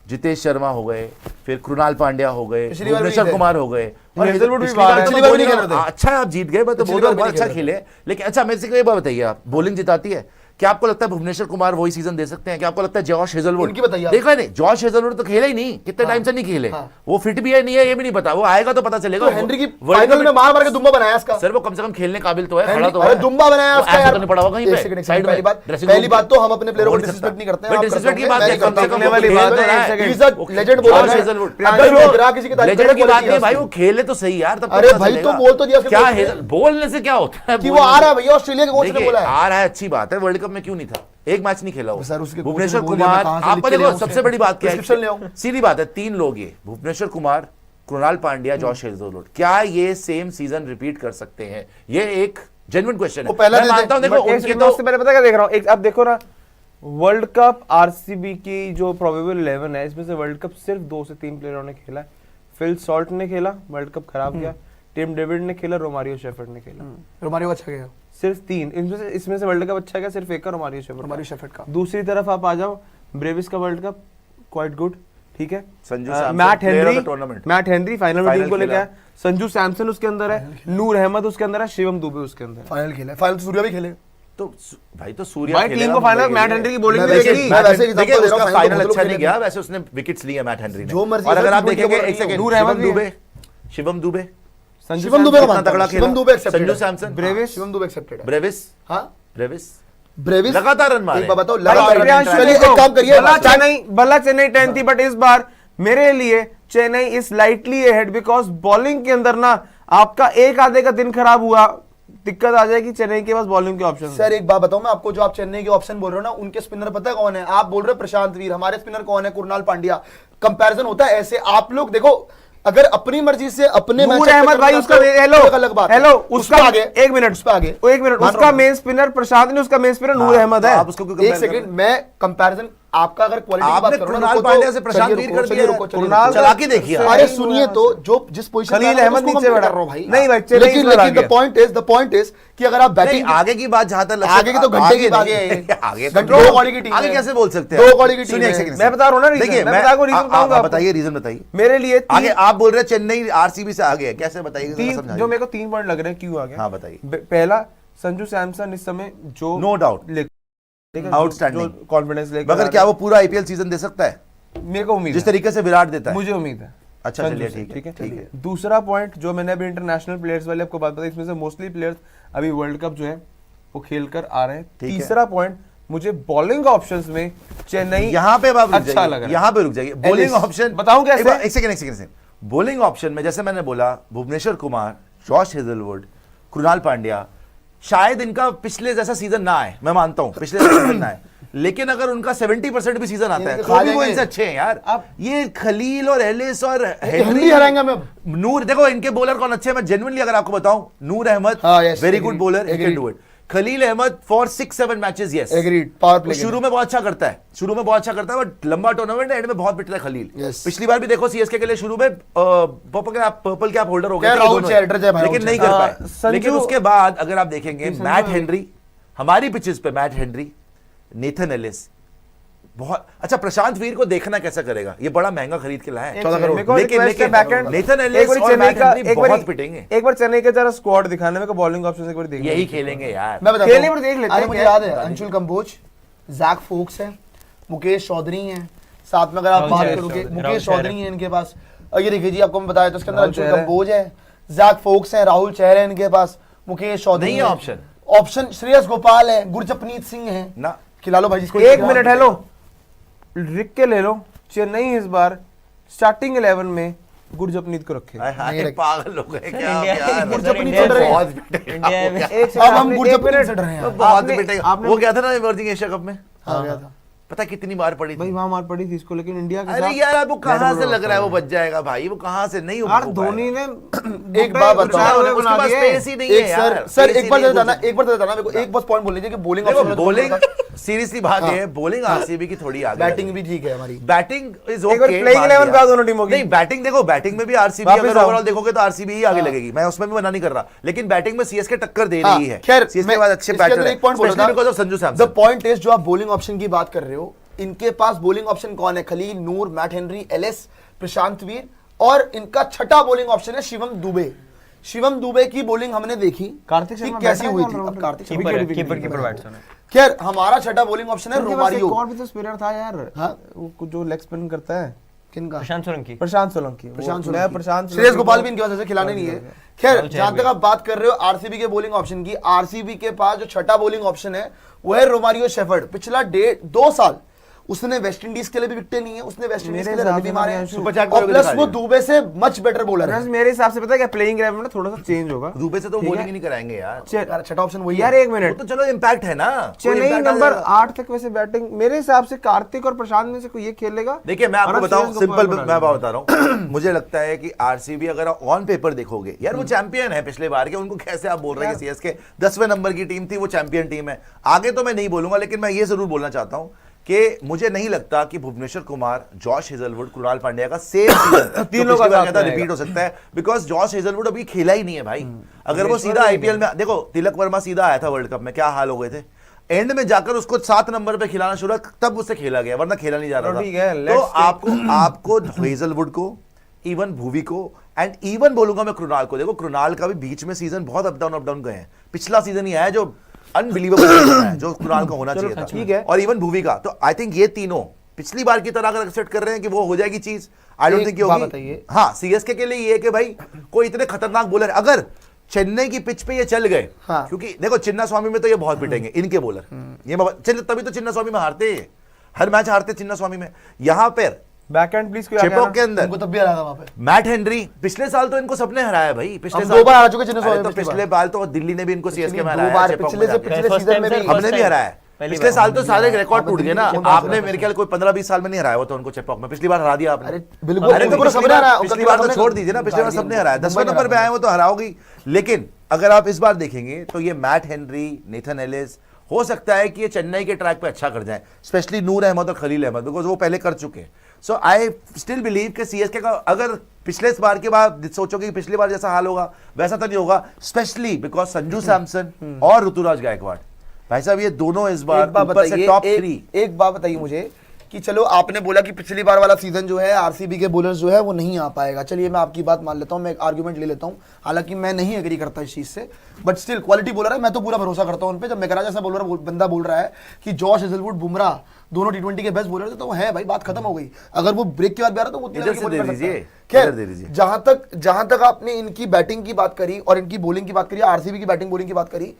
जितेश शर्मा हो गए, फिर कृणाल पांड्या हो गए, पिछली बार भी भुवनेश्वर थे। कुमार हो गए, और हेजलवुड भी पिछली बाहर बार है। तो पिछली बार भी बोलिंग- नहीं खेल रहे थे। अच्छा आप जीत गए, मैं तो पिछली बोल बार रहा हूँ भी बहुत नहीं अच्छा खेल खेले, लेकिन अच्छा मेरे से एक बात बताइए, आप बॉलिंग जिताती है क्या? आपको लगता है भुवनेश्वर कुमार वही सीजन दे सकते हैं? क्या आपको लगता है जॉश हेजलवुड? इनकी बताइए आप। देखा नहीं, जॉश हेजलवुड तो खेले ही नहीं, कितने टाइम से नहीं खेले, वो फिट भी है नहीं है ये भी नहीं पता, वो आएगा तो पता चलेगा। तो हेनरी की World फाइनल Cup में मार मार के दुम्बा बनाया इसका। सर वो कम से कम खेलने काबिल तो है, खड़ा तो अरे है। दुम्बा बनाया वो उसका ऐसा यार। तो नहीं पड़ा हुआ कहीं एक पे, सेकंड, एक साइड सेकंड, में, dressing पहली room बात तो हम अपने प्लेयरों को बोल सकता। डिसरिस्पेक्ट नहीं करते हैं। भाई आप डिसरिस्पेक्ट की करते बात हैं, है, मैं कम से नहीं कम करता वो वाली खेल बात तो है, रहा एक है। सेकंड। He's a legend बोला जॉश है। हेजलवुड, अगर वो गिरा किसी की तारीफ लेजेंड की करने बात नहीं है वाली भाई, है वो खेले तो सही यार, तब अरे पता भाई चलेगा। तो बोल तो दिया उसके क्या कोच ने। है, बोलने से क्या होता है? कि वो आ रहा है भैया, ऑस्ट्रेलिया के कोच ने देखिए, बोला है। आ रहा है अच्छी बात है, वर्ल्ड कप में क्यों नहीं था? एक मैच नहीं खेला वो। सर, उसके कोच ने भुवनेश्वर बोल दिया, मैं कुमार, कहाँ से आपको लिख के ले देखो आऊं सबसे उसे? बड़ी बात क्या प्रिस्क्रिप्शन ले है, आऊं? सीधी बात है, 3 लोग ये भुवनेश्वर कुमार, कृणाल पांड्या, जॉश हेजलवुड, क्या ये सेम सीजन रिपीट कर सकते हैं? ये एक जेन्युइन क्वेश्चन है। वो पहला मैं दे दे। मानता हूं, देखो बट एक उनकी सेकंड, तो उससे पहले पता क्या देख रहा हूँ, एक अब देखो ना, वर्ल्ड कप आरसीबी की जो प्रोबेबल 11 है, इसमें से वर्ल्ड कप सिर्फ 2 से 3 प्लेयरों ने खेला है। फिल सॉल्ट ने खेला, वर्ल्ड कप खराब गया। टिम डेविड ने खेला, रोमारियो शेफर्ड ने खेला। रोमारियो अच्छा गया, सिर्फ 3, इसमें से वर्ल्ड कप अच्छा गया सिर्फ एक का, रोमारियो शेफर्ड। रोमारियो शेफर्ड का। दूसरी तरफ आप आ जाओ, ब्रेविस का वर्ल्ड कप क्वाइट गुड, ठीक है। Sanju Samson, Matt player of Henry, the tournament। Matt Henry final में Final टीम को लेके खेला। आया। संजू सैमसन उसके अंदर है, नूर अहमद उसके अंदर है, शिवम दुबे उसके अंदर है। फाइनल खेला, फाइनल सूर्या भी खेले। तो भाई तो सूर्या भाई टीम खेलेगा को फाइनल मुंबई के मैट लिए। हेनरी की बॉलिंग मैं भी वैसे- देखी। मैं वैसे example देखिए दे रहा उसका हूं, फाइनल फाइनल अच्छा तो नहीं खेले। गया, वैसे उसने विकेट्स लिए मैट हेनरी ने। जो मर्जी और से अगर आप T20 देखेंगे, बॉल एक सेकंड, नूर अहमद शिवम भी दुबे, शिवम दुबे शिवम दुबे का कितना मानता तगड़ा हूं, खेला। शिवम दुबे accepted संजू है। सैमसन, ब्रेविस, शिवम दुबे एक्सेप्टेड है। ब्रेविस, हाँ ब्रेविस ब्रेविस लगातार रन मारे। एक बात बताओ, लगातार लगातार रन प्रियांशु मारे। चलिए, देखो, एक काम करिए, भला चेन्नई 10 थी, बट इस बार मेरे लिए Chennai is slightly ahead, because bowling के अंदर ना आपका एक आधे का दिन खराब हुआ, दिक्कत आ जाएगी। चेन्नई के पास बॉलिंग के ऑप्शन। सर एक बात बताऊं मैं आपको, जो आप चेन्नई के ऑप्शन बोल रहे हो ना, उनके स्पिनर पता है कौन है? आप बोल रहे हो प्रशांत वीर, हमारे स्पिनर कौन है? कृणाल पांड्या। कंपैरिजन होता है ऐसे। आप लोग देखो, अगर अपनी मर्जी से अपने नूर मैच अहमद भाई उसका हेलो अलग बात है। हेलो उस उसका पे आगे एक मिनट उस पे आगे एक मिनट मान उसका रहा हूं। मेन स्पिनर प्रशांत नहीं, उसका मेन स्पिनर नूर अहमद तो है। आप उसको क्यों एक compare कर रहे सेकंड, हो? मैं कंपैरिजन आपका अगर क्वालिटी की आपने बात करो ना, कृणाल रुको तो- पांड्या से प्रशांत चलिए वीर रुको, कर चलिए दिया रुको, है। चलिए कृणाल रुको। चला के देखिए। अरे सुनिए तो, जो जिस पोजीशन खलील अहमद नीचे बैठा रहा हूं भाई। नहीं भाई, चेन्नई लेकिन इस बार द पॉइंट इज कि अगर आप नहीं, बैटिंग आगे की बात जहां तक आगे की तो घंटे की आगे है। आगे घंटे दो कौड़ी की टीम आगे है। कैसे बोल सकते हैं? दो कौड़ी की टीम सुनिए एक है। सेकंड, मैं बता रहा हूं ना reason, देखिए मैं बता को reason बताऊंगा आपको। बताइए, रीजन बताइए। मेरे लिए आगे आप बोल रहे हैं चेन्नई आरसीबी से आगे है, कैसे बताइए? तीन जो मेरे को 3 पॉइंट लग रहे हैं क्यों आ गया। हाँ, बताइए। पहला, संजू सैमसन इस समय जो नो डाउट आउटस्टैंडिंग कॉन्फिडेंस लेकर मगर क्या वो पूरा आईपीएल सीजन दे सकता है मेरे को उम्मीद जिस है, तरीके से विराट देता है? मुझे उम्मीद है। अच्छा संजू चलिए, से, ठीक है, ठीक है ठीक है। दूसरा पॉइंट जो मैंने अभी इंटरनेशनल प्लेयर्स वाले आपको बात बताई, इसमें से मोस्टली प्लेयर्स अभी वर्ल्ड कप जो है वो खेल कर आ रहे हैं। ठीक है। तीसरा पॉइंट, मुझे बॉलिंग ऑप्शंस में चेन्नई यहाँ पे अब आप रुक अच्छा जाइए, लग रहा है। यहाँ पे रुक जाइए। बॉलिंग ऑप्शन बताऊं कैसे? एक सेकंड। बॉलिंग ऑप्शन में जैसे मैंने बोला भुवनेश्वर कुमार, जॉश हेजलवुड, कृणाल पांड्या, शायद इनका पिछले जैसा सीजन ना आए, मैं मानता हूं पिछले सीजन ना आए, लेकिन अगर उनका 70% भी सीजन आता है इनके तो भी खा वो जाएंगे। इनसे अच्छे हैं यार। अब ये खलील और एलिस और हेनरी हराएंगे हमें अब। नूर, देखो इनके बॉलर कौन अच्छे हैं, मैं जेन्युइनली अगर आपको बताऊं, नूर अहमद हाँ, yes, very agreed, good bowler, he can agreed. Do it. Khalil Ahmed for 6-7 matches, yes agreed, power play शुरू में बहुत अच्छा करता है, बट लंबा टूर्नामेंट एंड में बहुत पिटता है खलील। Yes. पिछली बार भी देखो सीएसके के लिए शुरू में पर्पल कैप होल्डर हो क्या गए थे राहुल दोनों, चैटर जय भाई, लेकिन राहुल नहीं कर पाए। संजू- लेकिन उसके बाद अगर आप देखेंगे मैट हेनरी, हमारी पिचेस पे मैट हेनरी, नेथन एलिस, बहुत अच्छा। प्रशांत वीर को देखना कैसा करेगा, ये बड़ा महंगा खरीद के लाया है। 14 करोड़। मेरे को लेकिन- request है लेकिन बैकएंड नेथन एलिस एक बार और चेन्नई मैट का हेनरी एक बार बहुत पिटेंगे। एक बार चेन्नई का जरा स्क्वाड दिखाना, मेरे को बॉलिंग ऑप्शन एक बार देखना। यही खेलेंगे यार। मैं बताता खेलने हूं। पर देख लेते अरे हैं मुझे क्या? याद है, अंशुल कंबोज, जैक फोक्स है, मुकेश चौधरी है, साथ में अगर आप राहुल बात चहर, करोगे राहुल मुकेश चहर चौधरी है इनके पास। और ये देखिए जी, आपको मैं बताया तो इसके अंदर राहुल अंशुल चहर है। कंबोज है, जैक फोक्स है, राहुल चहर है इनके पास, मुकेश चौधरी नहीं है ऑप्शन। ऑप्शन श्रेयस गोपाल है, गुरजपनीत सिंह है ना खिला लो भाई जिसको। एक मिनट, हेलो रिक के ले लो। चेन्नई इस बार स्टार्टिंग 11 में गुरजपनीत को रखे। हाय हाय, नहीं रख- पागल हो गए क्या आप इंडिया- यार? गुरजपनीत इंडिया- चल रहे हैं। बहुत पिटेगा इंडिया वो में- क्या? एक अब हम आपने- एक गुरजपनीत मिनट, से डर रहे हैं। बहुत आपने- पिटेगा। आपने- वो क्या था ना इमर्जिंग एशिया कप में, आ गया था। पता है कितनी बार पड़ी भाई थी? वहां मार पड़ी थी इसको, लेकिन इंडिया के अरे साथ यार वो कहाँ Red से Bull लग रहा है वो होता बच जाएगा भाई, वो कहाँ से नहीं हो यार पाएगा। धोनी ने एक बात बताओ, उसके पास स्पेस ही नहीं है एक यार। सर सर स्पेस एक ही बार नहीं है बताना, कुछ। एक बार बताना मेरे को, एक बस पॉइंट बोल लीजिए कि बॉलिंग देखो बॉलिंग सीरियसली बात ये है, बॉलिंग आरसीबी की थोड़ी आगे बैटिंग है। भी ठीक है हमारी। बैटिंग इज एक बार ओके। playing 11 पे आओ दोनों टीमों की। नहीं बैटिंग देखो, बैटिंग में भी आरसीबी वापस अगर आओ। ओवरऑल देखोगे तो आरसीबी ही आगे लगेगी, मैं उसमें भी मना नहीं कर रहा, लेकिन बैटिंग में सीएसके टक्कर दे रही है। खैर सीएसके मैं के बाद अच्छे इसके अंदर बैटर एक पॉइंट बोल रहा था, because of Sanju the Samson. Point is जो आप बॉलिंग ऑप्शन की बात कर रहे हो, इनके पास बॉलिंग ऑप्शन कौन है? खलील, नूर, मैट हेनरी, एलिस, प्रशांत वीर, और इनका छठा बॉलिंग ऑप्शन है शिवम दुबे। शिवम दुबे की बॉलिंग हमने देखी कार्तिक कि शर्मा कैसी बैटर है हुई या थी। ऑलराउंडर? अब कार्तिक शर्मा कीपर बैट्समैन है। खैर हमारा छठा बॉलिंग ऑप्शन है उनके पास एक रोमारियो। और भी तो स्पिनर था यार, हाँ? वो जो लेग स्पिन करता है, किनका? प्रशांत सोलंकी। प्रशांत सोलंकी। प्रशांत मैं सोलंकी। प्रशांत श्रेयस सोलंकी गोपाल को- भी इनकी वजह से खिलाने नहीं है। खैर राहुल जहां चहर तक आप बात कर रहे हो आरसीबी के बॉलिंग ऑप्शन की, आरसीबी के पास जो छठा बॉलिंग ऑप्शन है वो है रोमारियो शेफर्ड। पिछला 2 साल उसने वेस्ट इंडीज के लिए भी विकेटें नहीं है, उसने वेस्ट इंडीज मेरे के लिए रन हिसाब भी से मारे मैंने हैं, सुपर चैट और करोगे प्लस दिखा वो दिया। दुबे से मच बेटर बॉलर है। मेरे हिसाब से पता है क्या, प्लेइंग 11 में ना थोड़ा सा चेंज होगा। दुबे से तो ठीक बॉलिंग है? ही नहीं कराएंगे यार। यार छठा ऑप्शन वही यार है। एक वो मिनट, तो चलो इम्पैक्ट है ना, चेन्नई कोई impact आ नंबर जाएगा। 8 तक वैसे बैटिंग मेरे हिसाब से कार्तिक और प्रशांत में से कोई ये खेलेगा। देखिए मैं आपको और बताऊं, श्रेयस सिंपल गोपाल मैं बना बता रहा हूं मुझे लगता है कि आरसीबी अगर ऑन पेपर देखोगे यार, वो चैंपियन है पिछले बार के, उनको कैसे आप बोल रहे हैं कि सीएसके 10वें नंबर की टीम थी, वो चैंपियन टीम है। आगे तो मैं नहीं बोलूंगा, लेकिन मैं ये जरूर बोलना चाहता हूं कि मुझे नहीं लगता कि भुवनेश्वर कुमार, जॉश हेजलवुड, कृणाल पांड्या का सेम सीजन तीनों का साथ में रिपीट हो सकता है, बिकॉज जॉश हेजलवुड अभी खेला ही नहीं है भाई। अगर वो सीधा आईपीएल में, देखो तिलक वर्मा सीधा आया था वर्ल्ड कप में, क्या हाल हो गए थे, एंड में जाकर उसको 7 नंबर पे खिलाना शुरू, तब उससे खेला गया, वरना खेला नहीं जा रहा ठीक है, था। तो आपको हेजलवुड को, इवन भुवी को, एंड इवन बोलूंगा मैं कृणाल को, देखो कृणाल का भी बीच में सीजन बहुत अप डाउन गए हैं, पिछला सीजन ही आया जो अनबिलीवेबल है, जो कृणाल का होना चाहिए था, ठीक है। और इवन भुवी का। तो आई थिंक ये तीनों पिछली बार की तरह अगर एक्सेप्ट कर रहे हैं कि वो हो जाएगी चीज, आई डोंट एक थिंक ये बात होगी। बताइए। हाँ सीएसके के लिए ये है कि भाई कोई इतने खतरनाक बॉलर, अगर चेन्नई की पिच पे ये चल गए, हाँ। क्योंकि देखो चिन्ना स्वामी में तो ये बहुत पिटेंगे इनके बॉलर, ये तभी तो चिन्ना स्वामी में हारते हैं, हर मैच हारते चिन्ना स्वामी में। यहाँ पर बैकएंड प्लीज कोई चेपॉक के अंदर उनको तब भी हरा था वहां पे। मैट हेनरी, पिछले साल तो इनको सबने हराया भाई, पिछले हम साल 2 बार हार चुके चिन्ना स्वामी अरे तो पिछली पिछले बार तो दिल्ली ने भी इनको सीएसके में 2 हराया, बार चेपॉक पिछले में से जाके। पिछले First सीजन time में sir, भी first हमने भी time। हराया है। पहली पिछले बार। साल तो सारे रिकॉर्ड टूट गए ना, कौन आपने मेरे ख्याल कोई 15-20 साल में नहीं हराया, वो तो उनको चेपॉक में पिछली बार हरा दिया आपने। अरे बिल्कुल, अरे तो पूरा पिछली सबने हराया, बार, पिछली बार तो छोड़ दीजिए ना, पिछली बार सबने हराया, 10वें नंबर पे आए वो तो हराओगी। लेकिन अगर आप इस बार देखेंगे तो ये मैट हेनरी, नेथन एलिस, हो सकता है कि ये चेन्नई के ट्रैक पे अच्छा कर जाए, स्पेशली नूर अहमद और खलील अहमद, बिकॉज वो पहले कर चुके हैं। सो आई स्टिल बिलीव कि सीएसके का अगर पिछले इस बार के बाद सोचोगे कि पिछली बार जैसा हाल होगा वैसा तो नहीं होगा, स्पेशली बिकॉज संजू सैमसन और ऋतुराज गायकवाड़, भाई साहब ये दोनों इस बार एक बात ऊपर से बताइए, टॉप 3। एक बात बताइए मुझे कि चलो आपने बोला कि पिछली बार वाला सीजन जो है आरसीबी के बॉलर्स जो है वो नहीं आ पाएगा, चलिए मैं आपकी बात मान लेता हूं, मैं एक आर्गुमेंट ले लेता हूं, हालांकि मैं नहीं एग्री करता इस चीज से, बट स्टिल क्वालिटी बॉलर है, मैं तो पूरा भरोसा करता हूं उन पे। जब मेकरा जैसा बंदा बोल रहा है कि जॉश हेजलवुड, बुमराह दोनों टी20 के बेस्ट बॉलर थे, तो वो है भाई, बात खत्म हो गई। अगर वो ब्रेक के बाद भी आ रहा तो वो उतने इधर की से bowling दे कर सकता है। दीजिए, खैर, इधर दे दीजिए। जहां तक आपने इनकी बैटिंग की बात करी और इनकी बॉलिंग की बात करी, आरसीबी की बैटिंग बॉलिंग की बात करी,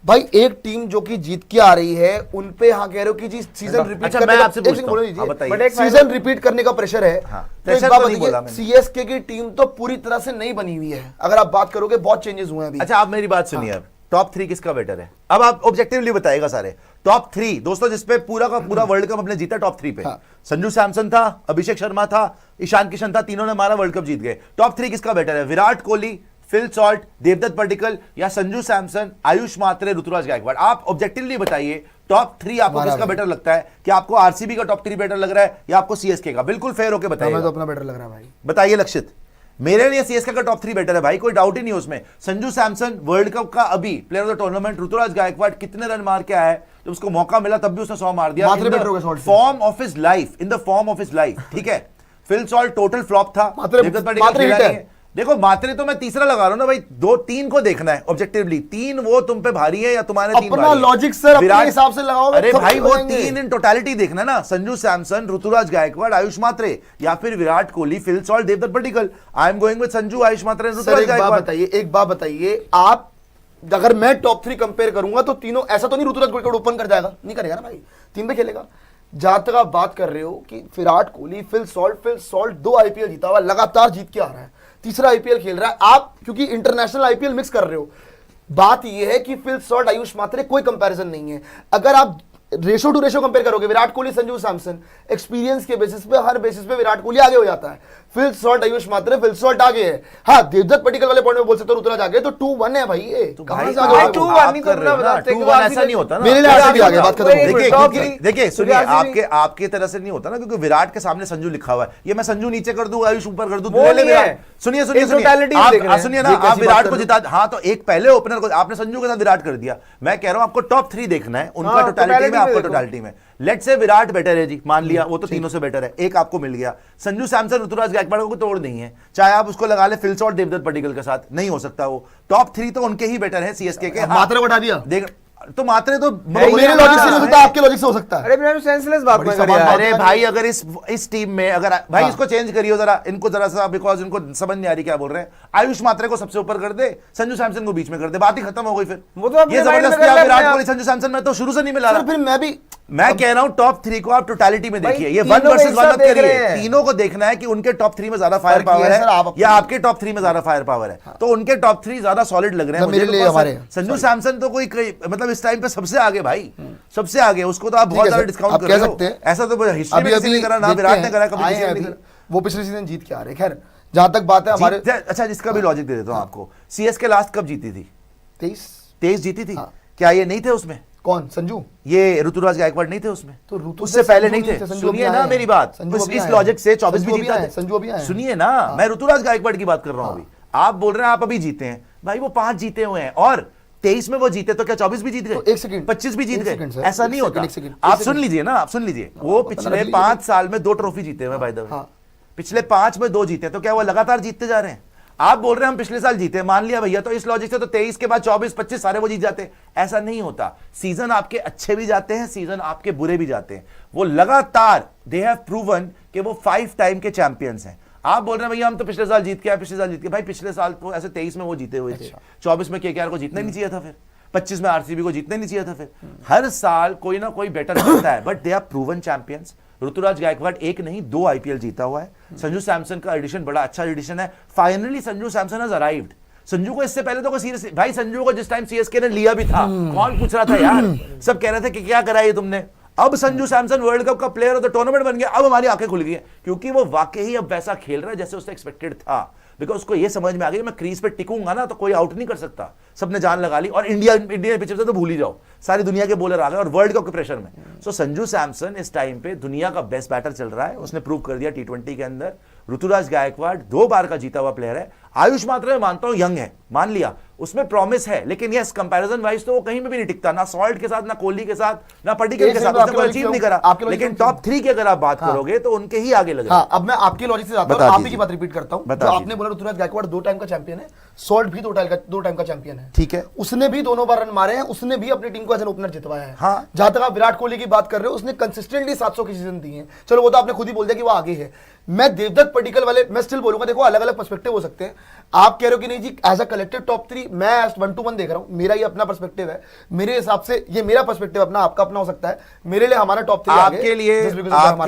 भाई एक टीम जो कि जीत के आ रही है उन पे हाँ कह रहे हो कि जी सीजन रिपीट अच्छा, करने मैं का आपसे एक पूछता सेकंड हूं। बोलो हाँ, बताइए। बट एक सीजन रिपीट करने का प्रेशर है। हाँ, तो एक प्रेशर बात तो नहीं बोला बताइए, मैंने। सीएसके की टीम तो पूरी तरह से नहीं बनी हुई है, अगर आप बात करोगे बहुत चेंजेस हुए हैं अभी। अच्छा, आप मेरी बात सुनिए। अब टॉप 3 किसका बेटर है? अब आप ऑब्जेक्टिवली बताइएगा सारे टॉप 3 दोस्तों, जिसपे पूरा का पूरा वर्ल्ड कप हमने जीता टॉप 3 पे। हाँ। संजू सैमसन था, अभिषेक शर्मा था, ईशान किशन था, तीनों ने हमारा वर्ल्ड कप जीत गए। टॉप 3 किसका बेटर है? विराट कोहली, फिल सॉल्ट, देवदत्त पडिक्कल या संजू सैमसन, आयुष मात्रे, ऋतुराज गायकवाड़? आप ऑब्जेक्टिवली बताइए टॉप 3 आपको हमारा किसका भी। बेटर लगता है? कि आपको आरसीबी का टॉप 3 बेटर लग रहा है या आपको सीएसके का? बिल्कुल फेयर होकर हमें बताइए। तो अपना बेटर लग रहा है भाई। बताइए लक्षित। मेरे लिए सीएसके का टॉप 3 बेटर है भाई, कोई डाउट ही नहीं उसमें। संजू सैमसन वर्ल्ड कप का अभी player of the tournament, Ruturaj Gaikwad कितने रन मार के आया है, जब उसको मौका मिला तब भी उसने 100 मार दिया। मात्रे better हो गए salt से। Form of his life, in the form of his life, ठीक है। फिल सॉल्ट टोटल फ्लॉप था, मात्रे- देवदत्त पडिक्कल मात्रे खेला hit है। नहीं है। देखो मात्रे तो मैं तीसरा लगा रहा हूं ना भाई, 2-3 को देखना है ऑब्जेक्टिवली। 3 वो तुम पे भारी है या तुम्हारे 3 अपना भारी है? logic sir अपने विराट- हिसाब से लगाओगे, अरे सब भाई वो लगाएंगे। 3 इन टोटलिटी देखना ना, संजू सैमसन, ऋतुराज गायकवाड़, आयुष मात्रे, या फिर Virat Kohli, Phil Salt, Devdutt Padikkal. I am going with Sanju, Ayush Mhatre, sir Ruturaj एक बात गायकवाड़। बताइए, एक बात बताइए, आप अगर मैं टॉप 3 कंपेयर करूंगा तो तीनों, ऐसा तो नहीं ऋतुराज गायकवाड़ ओपन कर जाएगा, नहीं करेगा ना भाई, 3 पे खेलेगा। जहां तक आप बात कर रहे हो कि Virat Kohli, Phil salt 2 IPL जीता हुआ, लगातार जीत के आ रहा है, तीसरा आईपीएल खेल रहा है। आप क्योंकि इंटरनेशनल आईपीएल मिक्स कर रहे हो, बात यह है कि फिल सॉल्ट, आयुष मात्रे कोई कंपैरिजन नहीं है। अगर आप रेशो टू रेशो कंपेयर करोगे, विराट कोहली, संजू सैमसन, एक्सपीरियंस के बेसिस पे, हर बेसिस पे विराट कोहली आगे हो जाता है। फिल सॉल्ट, आयुष मात्रे, फिल सॉल्ट आगे है। हाँ, देवदत्त पडिक्कल वाले पॉइंट में बोल सकते हो ऋतुराज आगे, तो 2-1 है भाई। ये कहां से आगे भाई, हो गए? 2-1 नहीं तो आप कर रहे हो अपना ना, बताते हैं कि 2-1 आरसीबी ऐसा नहीं होता ना। मेरे लिए आरसीबी आगे, बात खत्म हो गई। देखिए टॉप क्योंकि- 3 देखिए सुनिए, आरसीबी आपके तरह से नहीं होता ना, क्योंकि विराट के सामने संजू लिखा हुआ है। ये मैं संजू नीचे कर दूं, आयुष ऊपर कर दूं, वो ले ले नहीं है। विराट। सुनिए सुनिए In सुनिए, totality आप देख रहे हैं। सुनिए ना, ये आप कैसी विराट बात को कर जिता, हाँ तो एक पहले ओपनर को आपने संजू के साथ विराट कर दिया। मैं कह रहा हूं आपको टॉप 3 देखना है, उनका हाँ, टोटालिटी totality में, में आपका देखो। टोटालिटी में। लेट्स से विराट बेटर है जी, मान लिया, वो तो तीनों से बेटर है, एक आपको मिल गया। संजू सैमसन, ऋतुराज गायकवाड़ को तोड़ नहीं है, चाहे आप उसको लगा ले फिल सॉल्ट, देवदत्त पडिक्कल के साथ, नहीं हो सकता वो। टॉप 3 तो उनके ही बेटर है सीएसके के। मात्रे को हटा दिया, देख तो मात्रे तो मेरे लॉजिक से नहीं होता, आपके लॉजिक से हो सकता है। अरे मेरा सेंसलेस बात बड़ी में सवाल कर यार। बात- अरे भाई अगर इस टीम में अगर भाई हाँ। इसको चेंज करियो जरा, इनको जरा सा, बिकॉज इनको समझ नहीं आ रही क्या बोल रहे हैं। आयुष मात्रे को सबसे ऊपर कर दे, संजू सैमसन को बीच में कर दे, बात ही खत्म हो गई फिर। वो तो अपने ये mind में जबरदस्ती कर आप ले विराट अपने कोहली, संजू सैमसन में तो शुरू से नहीं मिला सर रहा। फिर मैं भी मैं कह रहा हूं टॉप 3 को आप टोटालिटी में भाई, देखिए, ये तीनों 1 को वर्सेस एक 1 साथ मत देख करिए। रहे हैं। तीनों को देखना है कि उनके टॉप 3 में ज्यादा फायर फर्क ये पावर है सर, है आप या आपके टॉप 3 में ज्यादा फायर पावर है। तो उनके टॉप 3 ज्यादा सॉलिड लग रहे हैं जब मेरे मुझे, लिए because हमारे संजू सैमसन तो कोई मतलब इस टाइम पे सबसे आगे भाई, सबसे आगे। उसको तो आप बहुत है ज्यादा सर, डिस्काउंट आप कर कह रहे हो। सकते हैं। ऐसा तो हिस्ट्री में किसी ने करा ना, देखते विराट ने हैं, करा, कभी आए किसी हैं ने नहीं अभी, करा। वो पिछले सीजन जीत के आ रहे। खैर जहां तक बात है हमारे अच्छा जिसका भी लॉजिक दे देता हूं आपको, सीएसके लास्ट कब जीती थी? 23 जीती थी। हाँ। क्या ये नहीं थे उसमें? कौन? संजू? ये ऋतुराज गायकवाड़ नहीं थे उसमें? तो ऋतु उससे से पहले संजू नहीं नहीं थे। थे, संजू सुनिए अभी ना आए मेरी हैं। बात, संजू अभी इस आए लॉजिक से 24 संजू भी अभी जीता आए था। हैं, संजू अभी आए हैं। सुनिए ना, मैं ऋतुराज गायकवाड़ की बात कर रहा हूं अभी। आप बोल रहे हैं आप अभी जीते हैं, भाई वो 5 जीते हुए हैं और 23 में वो जीते, तो क्या 24 भी जीत गए? तो एक सेकंड, 25 भी जीत एक गए? सेकंड सर, ऐसा एक नहीं सेकंड, होता। एक सेकंड, आप एक सुन सेकंड। लीजिए ना, आप सुन लीजिए, वो पता पिछले लग 5 साल में 2 ट्रॉफी जीते हुए बाय द वे। हाँ। पिछले 5 में 2 जीते, तो क्या वो लगातार जीतते जा रहे हैं? आप बोल रहे हैं हम पिछले साल जीते, मान लिया भैया, तो इस लॉजिक से तो 23 के बाद 24, 25 सारे वो जीत जाते। ऐसा नहीं होता। सीजन आपके अच्छे भी जाते हैं, सीजन आपके बुरे भी जाते हैं। वो लगातार दे हैव प्रूवन कि वो 5 टाइम के चैंपियंस हैं। आप बोल रहे हैं भैया हम तो पिछले साल जीत के आए, पिछले साल जीत के, भाई पिछले साल तो ऐसे 23 में वो जीते हुए थे, 24 में केकेआर को जीतना ही नहीं चाहिए था, फिर 25 में आरसीबी को जीतना ही नहीं चाहिए था। फिर हर साल कोई ना कोई बेटर करता है, but they are proven champions. Ruturaj Gaikwad 1 नहीं 2 आईपीएल जीता हुआ है। संजू सैमसन का एडिशन बड़ा अच्छा एडिशन है। Finally Sanju Samson has arrived. Sanju को इससे पहले तो कोई सीरियस, भाई संजू को जिस टाइम सीएसके ने लिया भी था, कौन पूछ रहा था यार? सब कह रहे थे कि क्या करा ये तुमने। अब संजू सैमसन वर्ल्ड कप का प्लेयर ऑफ द टूर्नामेंट बन गया। अब हमारी आंखें खुल गई हैं, क्योंकि वो वाकई अब वैसा खेल रहा है जैसे उससे एक्सपेक्टेड था। बिकॉज उसको ये समझ में आ गई मैं क्रीज पे टिकूंगा ना तो कोई आउट नहीं कर सकता। सबने जान लगा ली, और इंडिया पिचर से तो भूल ही जाओ, सारी दुनिया के बॉलर आ गए और वर्ल्ड कप के प्रेशर में। सो संजू सैमसन इस टाइम पे दुनिया का बेस्ट बैटर चल रहा है। उसने प्रूव कर दिया T20 के अंदर। ऋतुराज गायकवाड़ 2 बार का जीता हुआ प्लेयर है। आयुष मात्रे में मानता हूं यंग है, मान लिया, उसमें प्रॉमिस है, लेकिन यस कंपैरिजन वाइज तो वो कहीं में भी नहीं टिकता, ना सॉल्ट के साथ, ना कोहली के साथ, ना पडिक्कल के साथ, उसने कोई अचीव नहीं करा। लेकिन टॉप 3 की अगर आप बात करोगे तो उनके ही आगे लग रहा है। हाँ, अब मैं आपके लॉजिक से जाता हूं, बता आप ही की दीजिए। बात रिपीट करता हूं। बता जो दीजिए। आपने बोला ऋतुराज गायकवाड़ 2 टाइम का चैंपियन है, सॉल्ट भी 2 टाइम का चैंपियन है। ठीक है। उसने भी दोनों बार रन मारे हैं, उसने भी अपनी टीम को एज एन ओपनर जितवाया है। हाँ। जहां तक आप विराट कोहली की बात कर रहे हो, उसने कंसिस्टेंटली 700 की सीजन दी है। चलो वो तो आपने खुद ही बोल दिया कि वो आगे है। मैं देवदत्त पडिक्कल वाले, मैं स्टिल बोलूंगा, देखो अलग अलग पर्सपेक्टिव हो सकते हैं। आप कह रहे हो कि नहीं जी एज अ कलेक्टिव टॉप 3 मैं 1-to-1 देख रहा हूँ, मेरा ये अपना पर्सपेक्टिव है, मेरे हिसाब से ये मेरा पर्सपेक्टिव अपना, आपका अपना हो सकता है, मेरे लिए हमारा टॉप 3 आपके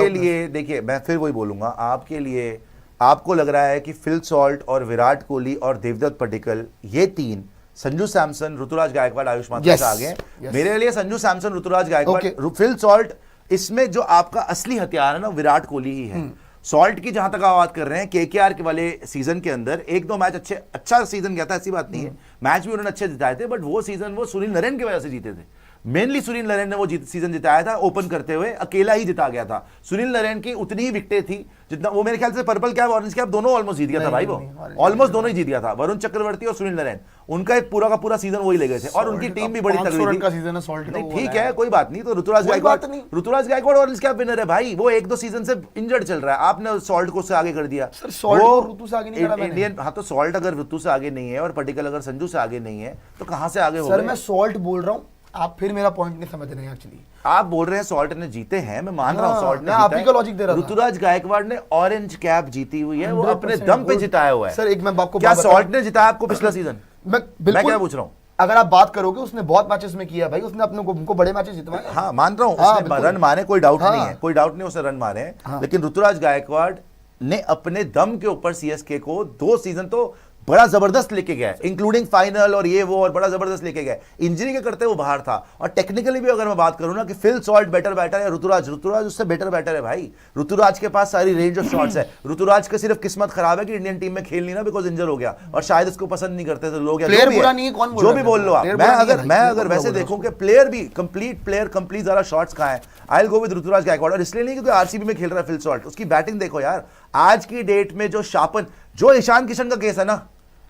लिए देखिए मैं फिर वही बोलूंगा, आपके लिए आपको लग रहा है कि फिल सॉल्ट और विराट कोहली और देवदत्त पडिक्कल ये तीन, संजू सैमसन, ऋतुराज गायकवाड़, आयुष मात्रा से आगे हैं। मेरे लिए संजू सैमसन, ऋतुराज गायकवाड़, फिल सॉल्ट, इसमें जो आपका असली हथियार है ना विराट कोहली ही है। सॉल्ट की जहां तक आप बात कर रहे हैं, केकेआर के वाले सीजन के अंदर 1-2 मैच अच्छा सीजन गया था, ऐसी बात नहीं है, मैच भी उन्होंने अच्छे जिताए थे, बट वो सीजन वो सुनील नरेन की वजह से जीते थे। मेनली सुनील नरेन ने वो सीजन जिताया था, ओपन करते हुए अकेला ही जिता गया था। सुनील नरेन की उतनी ही विकेटें थी जितना वो, मेरे ख्याल से पर्पल कैप ऑरेंज कैप दोनों ऑलमोस्ट जीत गया था भाई, वो ऑलमोस्ट दोनों ही जीत गया था, वरुण चक्रवर्ती और सुनील नरेन, उनका एक पूरा का पूरा सीजन वही ले गए थे, और उनकी टीम भी बड़ी तगड़ी थी। का सीजन है सॉल्ट का, ठीक है कोई बात नहीं, तो Ruturaj Gaikwad orange cap winner है भाई, वो 1-2 सीजन से इंजर्ड चल रहा है, आपने सॉल्ट को उससे आगे कर दिया। ऋतु से आगे नहीं करा मैंने। इंडियन, हाँ तो सॉल्ट अगर ऋतु से आगे नहीं है और पडिक्कल अगर संजू से आगे नहीं है तो कहां से आगे हो सर मैं सॉल्ट बोल रहा हूँ, आप फिर मेरा पॉइंट नहीं समझ रहे हैं एक्चुअली। आप बोल रहे हैं सॉल्ट ने जीते हैं, मैं मान रहा हूं सॉल्ट ने, आप ही का लॉजिक दे रहा था। ऋतुराज गायकवाड़ ने ऑरेंज कैप जीती हुई है, वो अपने दम पे जिताया हुआ है। सर एक मैं आपको क्या सॉल्ट ने जिताया आपको पिछला सीजन? मैं क्या पूछ रहा हूं, अगर आप बात करोगे उसने बहुत मैचेस में किया भाई, उसने अपने को बड़े मैचेस जितवाए। हाँ मान रहा हूं, उसने रन मारे, कोई डाउट नहीं है, कोई डाउट नहीं, उसने रन मारे हैं, लेकिन ऋतुराज गायकवाड़ ने अपने दम के ऊपर सीएसके को 2 सीजन तो बड़ा जबरदस्त लेके गया, इंक्लूडिंग फाइनल और ये वो, और बड़ा जबरदस्त लेके गए। इंजरी के करते वो बाहर था, और टेक्निकली भी अगर मैं बात करूं ना कि फिल सॉल्ट बेटर बैटर है, ऋतुराज उससे बेटर बैटर है भाई। ऋतुराज के पास सारी रेंज ऑफ शॉट्स है। ऋतुराज का सिर्फ किस्मत खराब है कि इंडियन टीम में खेल नहीं ना, बिकॉज इंजर हो गया, और शायद इसको पसंद नहीं करते थे लोग, प्लेयर बुरा नहीं है, कौन बोल जो भी बोल लो आप। मैं अगर वैसे देखूं कि प्लेयर भी कंप्लीट ज्यादा शॉट्स कहां है, I will go with Ruturaj Gaikwad, और इसलिए नहीं क्योंकि आरसीबी में खेल रहा है फिल सॉल्ट, उसकी बैटिंग देखो यार, आज की डेट में जो शापन, जो ईशान किशन का केस है ना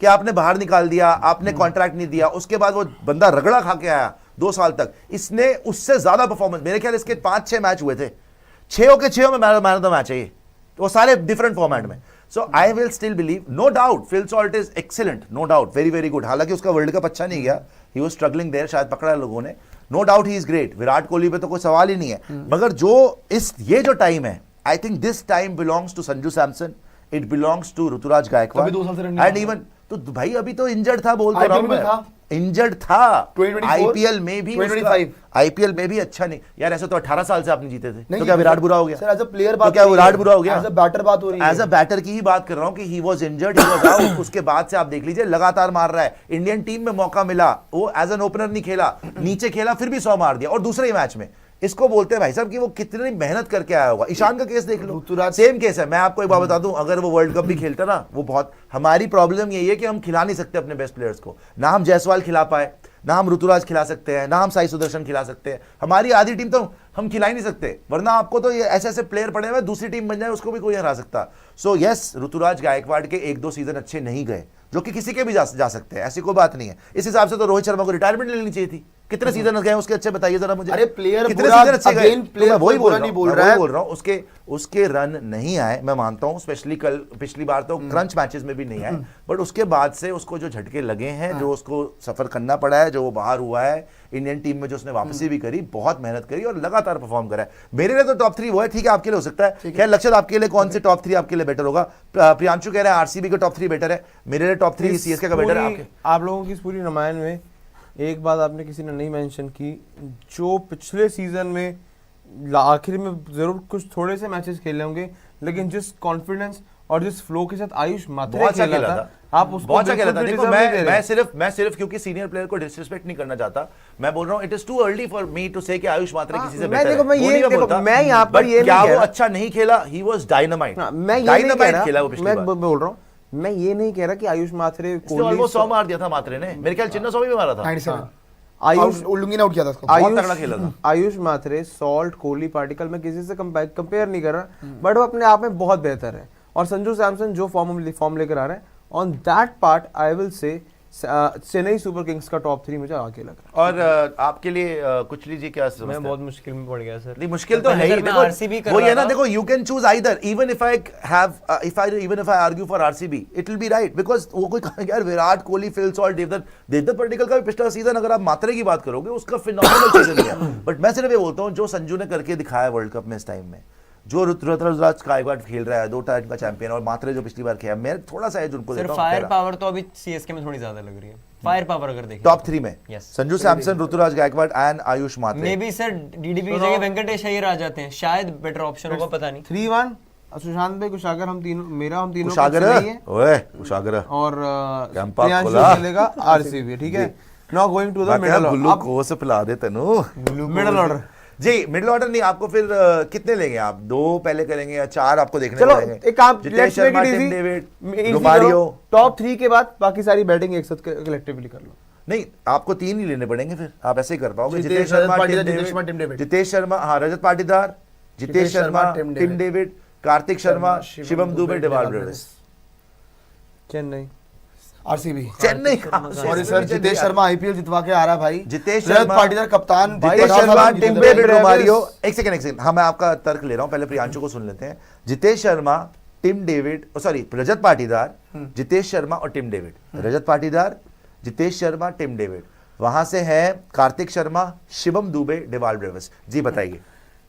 कि आपने बाहर निकाल दिया, आपने कॉन्ट्रैक्ट नहीं दिया, उसके बाद वो बंदा रगड़ा खा के आया 2 साल तक, इसने उससे ज्यादा परफॉर्मेंस, मेरे ख्याल इसके 5-6 मैच हुए थे, 6 के 6 में मैन ऑफ द मैच है ये, वो सारे डिफरेंट फॉर्मेट में। So I will still believe, no doubt Phil Salt is excellent, no doubt, very very good, हालांकि उसका वर्ल्ड कप अच्छा नहीं गया, ही वाज स्ट्रगलिंग देयर, शायद पकड़ा लोगों ने, no doubt he is great, Virat Kohli पे तो कोई सवाल ही नहीं है, मगर जो ये जो टाइम है, I think this time belongs to Sanju Samson, it belongs to Ruturaj Gaikwad, and even though भाई अभी तो इंजर्ड था, बोल तो रहा हूं मैं, इंजर्ड था, आईपीएल में भी, आईपीएल में भी अच्छा नहीं यार, ऐसे तो 18 साल से आपने जीते थे, तो क्या विराट बुरा हो गया? सर एज अ प्लेयर तो क्या विराट बुरा हो गया? एज अ बैटर बात हो रही है, एज अ बैटर की ही बात कर रहा हूं कि he was injured, he was out, उसके बाद से आप देख लीजिए लगातार मार रहा है, इंडियन टीम में मौका मिला, वो एज एन ओपनर नहीं खेला, नीचे खेला फिर भी 100 मार दिया, और दूसरे ही मैच में, इसको बोलते हैं भाई साहब कि वो कितनी मेहनत करके आया होगा। ईशान का केस देख लो, सेम केस है। मैं आपको एक बात बता दूं, अगर वो वर्ल्ड कप भी खेलता ना, वो बहुत, हमारी प्रॉब्लम यही है कि हम खिला नहीं सकते अपने बेस्ट प्लेयर्स को, ना हम जायसवाल खिला पाए, ना हम ऋतुराज खिला सकते हैं, ना हम साई सुदर्शन खिला सकते हैं, हमारी आधी टीम तो हम खिला ही नहीं सकते, वरना आपको तो ये ऐसे ऐसे प्लेयर पड़े हुए, दूसरी टीम बन जाए उसको भी कोई हरा सकता। सो यस, ऋतुराज गायकवाड़ के 1-2 सीजन अच्छे नहीं गए, जो कि किसी के भी जा सकते हैं, ऐसी कोई बात नहीं है। इस हिसाब से तो रोहित शर्मा को रिटायरमेंट लेनी चाहिए थी। कितने सीजन गए उसके अच्छे, बताइए जरा मुझे। अरे प्लेयर कितने सीजन अच्छे गए? प्लेयर वही बोल रहा हूँ, उसके रन नहीं आए, मैं मानता हूँ, स्पेशली कल, पिछली बार तो क्रंच मैचेस में भी नहीं आए, बट उसके बाद से उसको जो झटके लगे हैं, जो उसको सफर करना पड़ा है, जो वो बाहर हुआ है इंडियन टीम में, जो उसने वापसी भी करी, बहुत मेहनत करी और लगातार परफॉर्म करा है। मेरे लिए तो टॉप 3 वो है, ठीक है आपके लिए हो सकता है। क्या लक्षित आपके लिए कौन से टॉप 3 आपके लिए बेटर होगा? प्रियांशु कह रहे हैं आरसीबी का टॉप 3 बेटर है, मेरे लिए टॉप 3 सीएसके का बेटर है। आप लोगों की इस पूरी रामायण में एक बात आपने किसी ने नहीं मेंशन की, जो पिछले सीजन में आखिर में जरूर कुछ थोड़े से मैचेस खेले होंगे, लेकिन जिस कॉन्फिडेंस और जिस फ्लो के साथ आयुष मात्रे खेला था, आप उसको बहुत अच्छा खेला था। देखो मैं सिर्फ क्योंकि सीनियर प्लेयर को डिसरिस्पेक्ट नहीं करना चाहता, मैं बोल रहा हूं it is too early for me to say कि आयुष मात्रे किसी से बेटर है। मैं यहां पर ये क्या वो अच्छा नहीं खेला? ही वाज डायनामाइट, डायनामाइट खेला वो पिछली बार। मैं बोल रहा हूं, मैं ये नहीं कह रहा कि आयुष मात्रे को ऑलमोस्ट 100 मार दिया था मात्रे ने, मेरे ख्याल चिन्ना 100 भी मारा था। 97 आयुष उल्लूंगी ने आउट किया था उसको, बहुत तगड़ा खेला था। आयुष मात्रे, सॉल्ट, कोहली, पार्टिकल, मैं किसी से कंपेयर नहीं कर रहा, बट वो अपने आप में बहुत बेहतर है। और संजू सैमसन जो फॉर्म लेकर आ रहे हैं, on that part I will say Chennai super Kings का टॉप 3 मुझे आगे लग रहा है। और आपके लिए कुछ लीजिए, क्या समझते हैं? मैं बहुत मुश्किल में पड़ गया सर। नहीं मुश्किल तो है ही, देखो वो ये ना, देखो you can choose either, even if I argue for RCB it will be right, because वो कोई यार विराट कोहली, फिल सॉल्ट, देवदत्त पडिक्कल का भी पिछला सीजन अगर आप मात्रे की बात करोगे, उसका फिनोमिनल सीजन गया। बट मैं सिर्फ ये बोलता हूँ जो संजू ने करके दिखाया वर्ल्ड कप में इस टाइम में, जो ऋतुराज गायकवाड खेल रहा है, 2 टाइम का चैंपियन, और मात्रे जो पिछली बार खेला, मैं थोड़ा सा एज उनको सर देता हूं। फायर पावर तो अभी सीएसके में थोड़ी ज्यादा लग रही है, फायर पावर अगर देखें टॉप 3 में Yes. Sanju Samson, Ruturaj Gaikwad and Ayush Mhatre. Maybe sir DDP की जगह वेंकटेश अय्यर आ जाते हैं, शायद बेटर ऑप्शन होगा, पता नहीं। 3-1 सुशांत भाई कुशागर, हम तीनों हम तीनों का उशागर, सही है। ओए उशागर, और कैंपा प्रियांशु खोला। खेलेगा आरसीबी, ठीक है। नाउ गोइंग टू द मैं क्या मिडल गुल्लू ऑर्डर। को से पिला दे तनु। मिडल ऑर्डर जी मिडिल ऑर्डर नहीं, आपको फिर कितने लेंगे आप? 2 पहले करेंगे या 4 आपको देखने चलो पड़ेंगे? एक काम, Jitesh let's make Sharma, it Tim easy, David, Romario. Top 3 के बाद बाकी सारी बैटिंग एक साथ कलेक्टिवली कर लो। नहीं, आपको 3 ही लेने पड़ेंगे, फिर आप ऐसे ही कर पाओगे। Jitesh, Jitesh Sharma, Rajat Patidar, Tim Jitesh Sharma, Tim David, David. Jitesh Sharma, हाँ Rajat Patidar, Jitesh Sharma, Tim David, Karthik Sharma, Shivam Dube, Dewald Brevis. Chennai, RCB, Chennai sorry sir, Jitesh Sharma IPL जितवा के आ रहा है भाई। जितेश रजत शर्मा, पाटीदार कप्तान, जितेश 50 शर्मा, साल की टिम जिंदगी। David, Romario. एक सेकंड, हाँ मैं आपका तर्क ले रहा हूं, पहले प्रियांशु को सुन लेते हैं। Jitesh Sharma, Tim David, sorry Rajat Patidar, Jitesh Sharma और Tim David. Rajat Patidar, Jitesh Sharma, Tim David. वहां से है कार्तिक शर्मा, शिवम दुबे, डेवाल ब्रेविस। जी बताइए।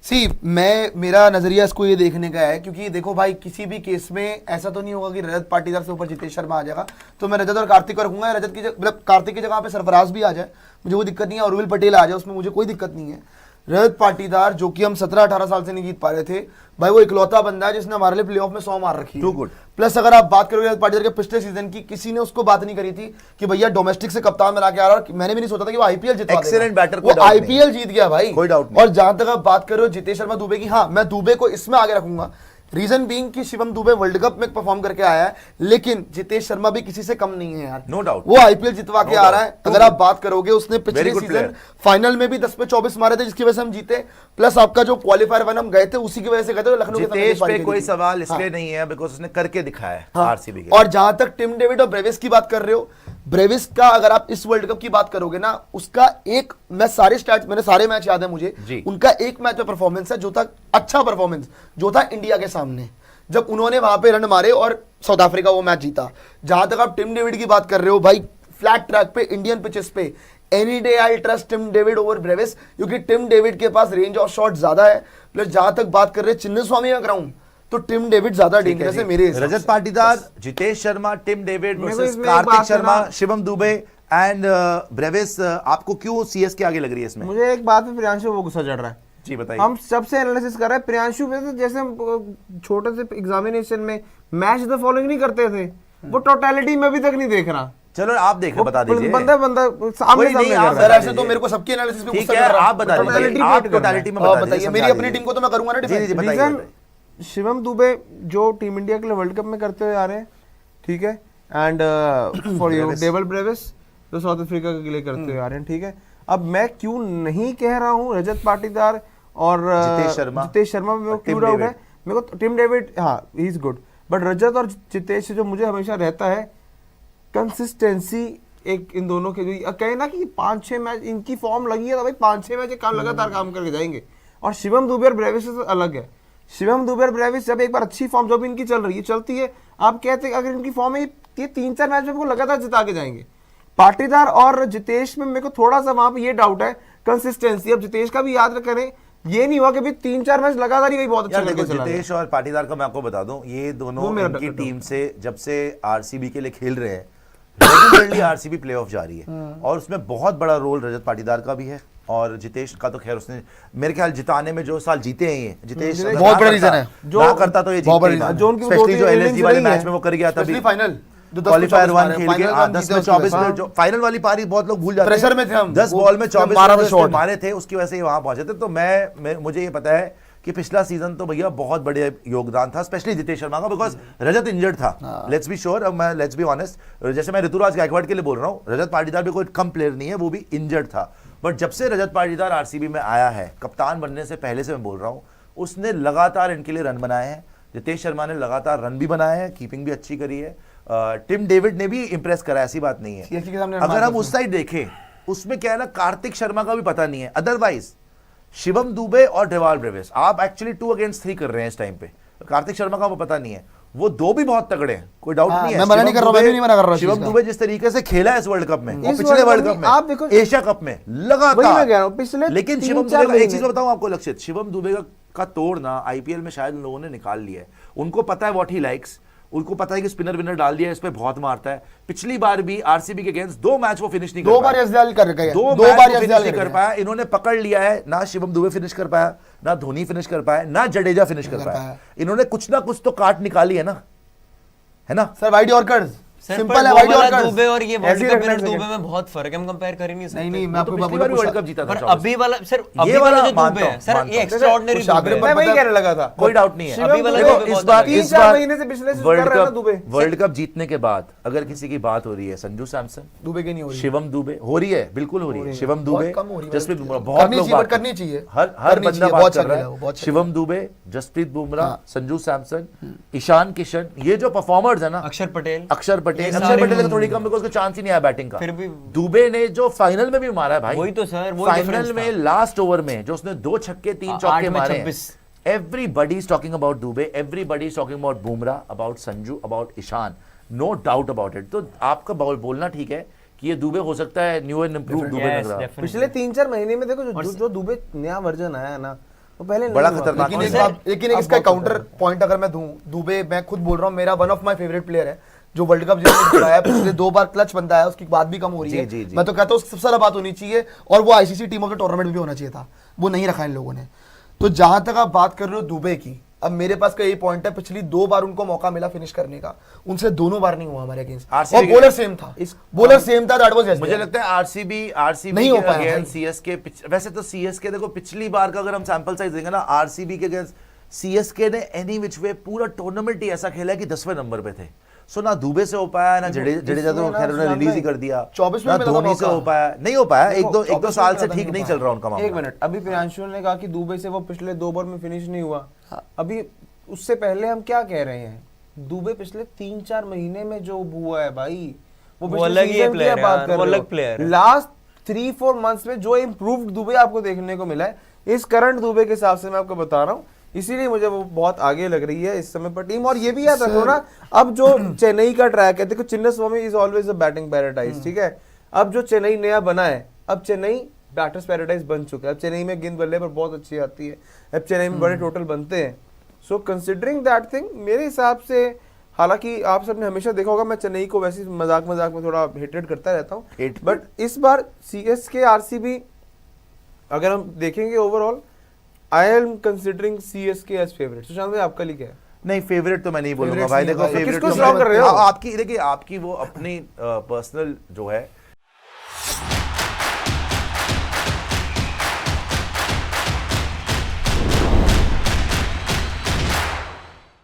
मेरा नजरिया इसको ये देखने का है, क्योंकि देखो भाई किसी भी केस में ऐसा तो नहीं होगा कि रजत पाटीदार से ऊपर जितेश शर्मा आ जाएगा, तो मैं रजत और कार्तिक को रखूंगा। रजत की मतलब कार्तिक की जगह पे सरफराज भी आ जाए, मुझे कोई दिक्कत नहीं है, और उर्विल पटेल आ जाए, उसमें मुझे कोई दिक्कत नहीं है। रजत पाटीदार जो कि हम 17-18 साल से नहीं जीत पा रहे थे भाई, वो इकलौता बंदा है जिसने हमारे लिए प्लेऑफ में 100 मार रखी है। Too good. प्लस अगर आप बात करोगे रजत पाटीदार के पिछले सीजन की, किसी ने उसको बात नहीं करी थी कि भैया डोमेस्टिक से कप्तान बना के आ रहा है, और मैंने भी नहीं सोचा था कि वो आईपीएल जितवा देगा। Excellent batter, वो कोई doubt नहीं। आईपीएल जीत गया भाई, कोई doubt नहीं। और जहां तक आप बात कर रहे हो जितेश शर्मा, दुबे की, हाँ मैं दुबे को इसमें आगे रखूंगा। रीजन बीइंग कि शिवम दुबे वर्ल्ड कप में परफॉर्म करके आया है, लेकिन जितेश शर्मा भी किसी से कम नहीं है यार। No doubt. वो आईपीएल जितवा के No आ रहा है। doubt. अगर आप बात करोगे, उसने पिछले Very good season player. Final में भी 10 पे 24 मारे थे, जिसकी वजह से हम जीते। प्लस आपका जो क्वालिफायर 1 हम गए थे, उसी की वजह से गए थे, लखनऊ के सामने जितेश पारी पे करी कोई थी। सवाल इसलिए हाँ। नहीं है बिकॉज उसने करके दिखाया है हाँ। आरसीबी के। और जहां तक टिम डेविड और ब्रेविस की बात कर रहे हो, ब्रेविस का अगर आप इस वर्ल्ड कप की बात करोगे ना, उसका एक, मैं सारे स्टैट्स, मैंने सारे मैच याद है मुझे, जी। उनका एक मैच में परफॉर्मेंस है जो था अच्छा परफॉर्मेंस, जो था इंडिया के सामने, जब उन्होंने वहां पे रन मारे और साउथ अफ्रीका वो मैच जीता। जहां तक आप टिम डेविड की बात कर रहे हो भाई, फ्लैट ट्रैक पे, इंडियन पिचेस पे, any day I trust Tim David over Brevis, क्योंकि टिम डेविड के पास रेंज ऑफ शॉट ज्यादा है। प्लस जहां तक बात कर रहे हैं चिन्नस्वामी का ग्राउंड, तो टिम डेविड ज्यादा डेंजरस है मेरे हिसाब रजत से। पाटीदार, जितेश शर्मा, टिम डेविड मेरे को वर्सेस इसमें एक कार्तिक बात शर्मा, करना- शिवम दुबे एंड ब्रेविस। आपको क्यों सीएसके आगे लग रही है इसमें? मुझे एक बात पे प्रियांशु वो गुस्सा चढ़ रहा है। जी बताइए। हम सबसे एनालिसिस कर रहे हैं, प्रियांशु पे तो जैसे हम छोटे से एग्जामिनेशन में मैच द फॉलोइंग नहीं करते थे, वो टोटलिटी में अभी तक नहीं देख रहा। चलो आप देखें, बता दीजिए। बंदा कोई सामने नहीं, सामने आप कर सर रहा है। ऐसे तो मेरे को सबके एनालिसिस पे ठीक गुस्सा है, चढ़ रहा है। आप बता दीजिए, Totality आप पे करना है। टोटलिटी में हाँ, बता बताइए, दीजिए, मेरी समझा अपनी दीजिए। टीम को तो मैं करूंगा ना जी जी डिफेंस। बताइए, रीजन बताइए। शिवम दुबे जो टीम इंडिया के लिए वर्ल्ड कप में करते हुए आ रहे हैं, ठीक है, and for you devil Brevis जो साउथ अफ्रीका के लिए करते हुए आ रहे हैं, ठीक है। अब मैं क्यों नहीं कह रहा हूँ रजत पाटीदार और जितेश शर्मा में और क्यों टिम डाउट है, डेविड। मेरे को टिम डेविड, हाँ ही इज गुड, बट रजत और जितेश से जो मुझे हमेशा रहता है कंसिस्टेंसी, एक इन दोनों के जो कहे ना कि 5-6 मैच इनकी फॉर्म लगी है, तो भाई 5-6 मैच काम लगातार काम करके जाएंगे। और शिवम दुबे और ब्रेविस से अलग है। शिवम दुबे और ब्रेविस जब एक बार अच्छी फॉर्म जो भी इनकी चल रही है, चलती है, आप कहते हैं अगर इनकी फॉर्म है ये 3-4 मैच में को लगातार जिता के जाएंगे। पाटीदार और जितेश में मेरे को थोड़ा सा वहां पे ये डाउट है कंसिस्टेंसी। अब जितेश का भी याद करें, ये नहीं हुआ कि भी 3-4 मैच लगातार ही वही बहुत अच्छा यार करके देखो, चला गया। जितेश और पाटीदार का मैं आपको बता दूं, ये दोनों वो मेरा इनकी डर- टीम से जब से आरसीबी के लिए खेल रहे हैं, रेगुलरली आरसीबी प्लेऑफ जा रही है, और उसमें बहुत बड़ा रोल रजत पाटीदार का भी है, और जितेश का तो खैर उसने मेरे ख्याल जिताने में जो साल जीते हैं ये जितेश अगर बहुत ना बड़ा करता- रीजन है। ना करता तो ये बहुत बड़ा जीतते ही रीजन ना। है। जो उनकी वो स्पेशली जो 2-3 एलएसजी वाले innings मैच में वो कर गया था स्पेशली फाइनल जो 10 पे क्वालिफायर 24 वन मारे, खेल के फाइनल हाँ, वन 10 जीते में उसकी 24 वजह में से। जो फाइनल वाली पारी बहुत लोग भूल जाते हैं। प्रेशर में थे हम। 10 वो बॉल में 24 12 रन शॉट मारे थे, उसकी वजह से ही वहां पहुंचे थे। तो मुझे ये पता है कि पिछला सीजन तो भैया बहुत बड़े योगदान था, स्पेशली जितेश शर्मा का, बिकॉज रजत इंजर्ड था। Let's be sure, let's be honest, जैसे मैं ऋतुराज गायकवाड के लिए बोल रहा हूँ, रजत पाटीदार भी कोई कम प्लेयर नहीं है, वो भी इंजर्ड था। बट जब से रजत पाटीदार आरसीबी में आया है, कप्तान बनने से पहले से मैं बोल रहा हूँ, उसने लगातार इनके लिए रन बनाए हैं। जितेश शर्मा ने लगातार रन भी बनाए हैं, कीपिंग भी अच्छी करी है। टिम डेविड ने भी इंप्रेस करा, ऐसी बात नहीं CSK के है। सामने अगर मार हम दिया उस साइड देखें, उसमें क्या है ना, कार्तिक शर्मा का भी पता नहीं है। अदरवाइज शिवम दुबे और डेवाल ब्रेविस, आप एक्चुअली 2 अगेंस्ट 3 कर रहे हैं इस टाइम पे। कार्तिक शर्मा का वो पता नहीं है, वो दो भी बहुत तगड़े हैं, कोई डाउट हाँ, नहीं है। मैं मना नहीं कर रहा हूं, मैं भी नहीं मना कर रहा इस शिवम चीज का। दुबे जिस तरीके से खेला है इस वर्ल्ड कप में, और इस पिछले वर्ल्ड कप में आप में, देखो, एशिया कप में वही मैं कह लगातार, रहा हूं, पिछले लेकिन 3-4 शिवम दुबे का एक महीने- चीज बताऊं आपको लक्षित, शिवम दुबे का का तोड़ ना आईपीएल में शायद उन लोगों ने निकाल लिया है। उनको पता है व्हाट ही लाइक्स, उनको पता है कि स्पिनर विनर डाल दिया है, इस पे बहुत मारता है। पिछली बार भी आरसीबी के अगेंस्ट 2 मैच वो फिनिश नहीं कर दो बार पाया, यजदाल कर गए, 2 दो मैच बार वो फिनिश यजदाल नहीं कर पाया। इन्होंने पकड़ लिया है, ना शिवम दुबे फिनिश कर पाया, ना धोनी फिनिश कर पाया, ना जडेजा फिनिश कर पाया। इन्होंने कुछ ना कुछ तो काट निकाली है ना sir wide yorkers sir simple पर है, वो वाइड वाला यॉर्कर्स। दुबे और ये ऐसे वर्ल्ड ही कप रखना विनर चाहिए। दुबे में बहुत फर्क है, हम कंपेयर कर ही नहीं सकते। नहीं मैं तो आपको पिछली बार भी वर्ल्ड कप जीता था पर 24 अभी वाला सर ये अभी वाला वाला जो मानता दुबे है हूं, सर मानता ये हूं। एक्स्ट्राऑर्डिनरी कुछ आगे दुबे मैं है। वही कहने लगा था। कोई डाउट नहीं है। शिवम अभी वाला दुबे दुबे इस बहुत बार अलग है। इस 3-4 बार महीने से पिछले से कर रहा है ना दुबे। वर्ल्ड कप जीतने के बाद अगर किसी की बात हो रही है, संजू सैमसन, दुबे की नहीं हो रही, शिवम दुबे हो रही है, बिल्कुल हो रही है। शिवम दुबे, कम हो रही है। जसप्रीत बुमराह, करनी बहुत लोग चाहिए, बात करनी चाहिए। हर करनी बंदा चाहिए, बात बहुत कर अच्छा रहा खेला वो, बहुत है। अच्छा शिवम दुबे, जसप्रीत बुमराह, संजू सैमसन, ईशान किशन, ये जो परफॉर्मर्स है ना, अक्षर पटेल अक्षर पटेल ये अक्षर सारे पटेल का थोड़ी कम बिकॉज उसको चांस ही नहीं आया बैटिंग का। फिर भी दुबे ने जो फाइनल में भी मारा है भाई, वही तो सर, वही फाइनल difference में था। लास्ट ओवर में जो उसने 2 छक्के 3 8 चौके में मारे, 26। Everybody is talking about Dube, everybody is talking about Bumrah, about Sanju, about Ishan, no doubt about it. तो आपका बोलना ठीक है कि ये दुबे हो सकता है new and improve Dubey Yes, लग रहा है। definitely। पिछले 3-4 महीने में देखो जो दुबे नया वर्जन आया है ना, वो पहले नहीं बड़ा हुआ। खतरनाक लेकिन और एक सर, बात, लेकिन अब इसका बहुत काउंटर होता पॉइंट अगर मैं दूं, दुबे मैं खुद बोल रहा हूं मेरा one of my favourite player है, जो वर्ल्ड कप जिसने जिताया है, पिछले 2 बार क्लच बनता है, उसकी बात भी कम हो रही है। जी, जी। मैं तो कहता हूं सबसे ज्यादा बात होनी चाहिए, और वो ICC team of the tournament में भी होना चाहिए था, वो नहीं रखा इन लोगों ने। तो जहां तक आप बात कर रहे हो दुबे की, अब मेरे पास का यही पॉइंट है, पिछली 2 बार उनको मौका मिला फिनिश करने का, उनसे दोनों बार नहीं हुआ हमारे अगेंस्ट, RCB और बॉलर सेम था, बॉलर सेम था, दैट वाज मुझे लगता है आरसीबी नहीं हो के पाया अगेंस्ट भाई। सीएसके, वैसे तो सीएसके देखो पिछली बार का अगर हम सैंपल साइज देंगे ना, आरसीबी के अगेंस्ट सीएसके ने एनी विच वे पूरा टूर्नामेंट ही ऐसा खेला है कि 10वें नंबर पे थे। सो ना दुबे से हो पाया, ना जडेजा तो खैर उन्होंने रिलीज ही कर दिया, 24 में ना मिला था धोनी से मौका। हो पाया, नहीं हो पाया। एक दो 24 साल में से मिला था, ठीक नहीं नहीं हो चल रहा उनका एक मामला। मिनट, अभी प्रियांशु ने कहा कि दुबे से वो पिछले 2 बार में फिनिश नहीं हुआ। अभी उससे पहले हम क्या कह रहे हैं, दुबे पिछले 3-4 महीने में जो हुआ है भाई, वो अलग ही player है यार, वो अलग player है। लास्ट 3-4 मंथ्स में जो इम्प्रूव्ड दुबे आपको देखने को मिला है, इस करंट दुबे के हिसाब से मैं आपको बता रहा हूँ, इसीलिए मुझे वो बहुत आगे लग रही है इस समय पर टीम। और ये भी याद रखो ना, अब जो चेन्नई का ट्रैक है, देखो Chinnaswamy is always a batting paradise, ठीक है। अब जो चेन्नई नया बना है, अब चेन्नई बैटर्स पैराडाइज बन चुका है। अब चेन्नई में गेंद बल्ले पर बहुत अच्छी आती है, अब चेन्नई में बड़े टोटल बनते हैं। सो कंसिडरिंग दैट थिंग, मेरे हिसाब से, हालांकि आप सबने हमेशा देखा होगा मैं चेन्नई को वैसे मजाक में थोड़ा हेटेड करता रहता हूँ, बट इस बार सीएसके आरसीबी अगर हम देखेंगे overall, I am considering CSK as favourite. Sushant भाई आपका लिए क्या है? नहीं फेवरेट तो मैं नहीं बोलूंगा Favorites भाई, नहीं देखो है भाई। फेवरेट किसको strong कर रहे हो? आपकी देखिए, आपकी वो अपनी पर्सनल जो है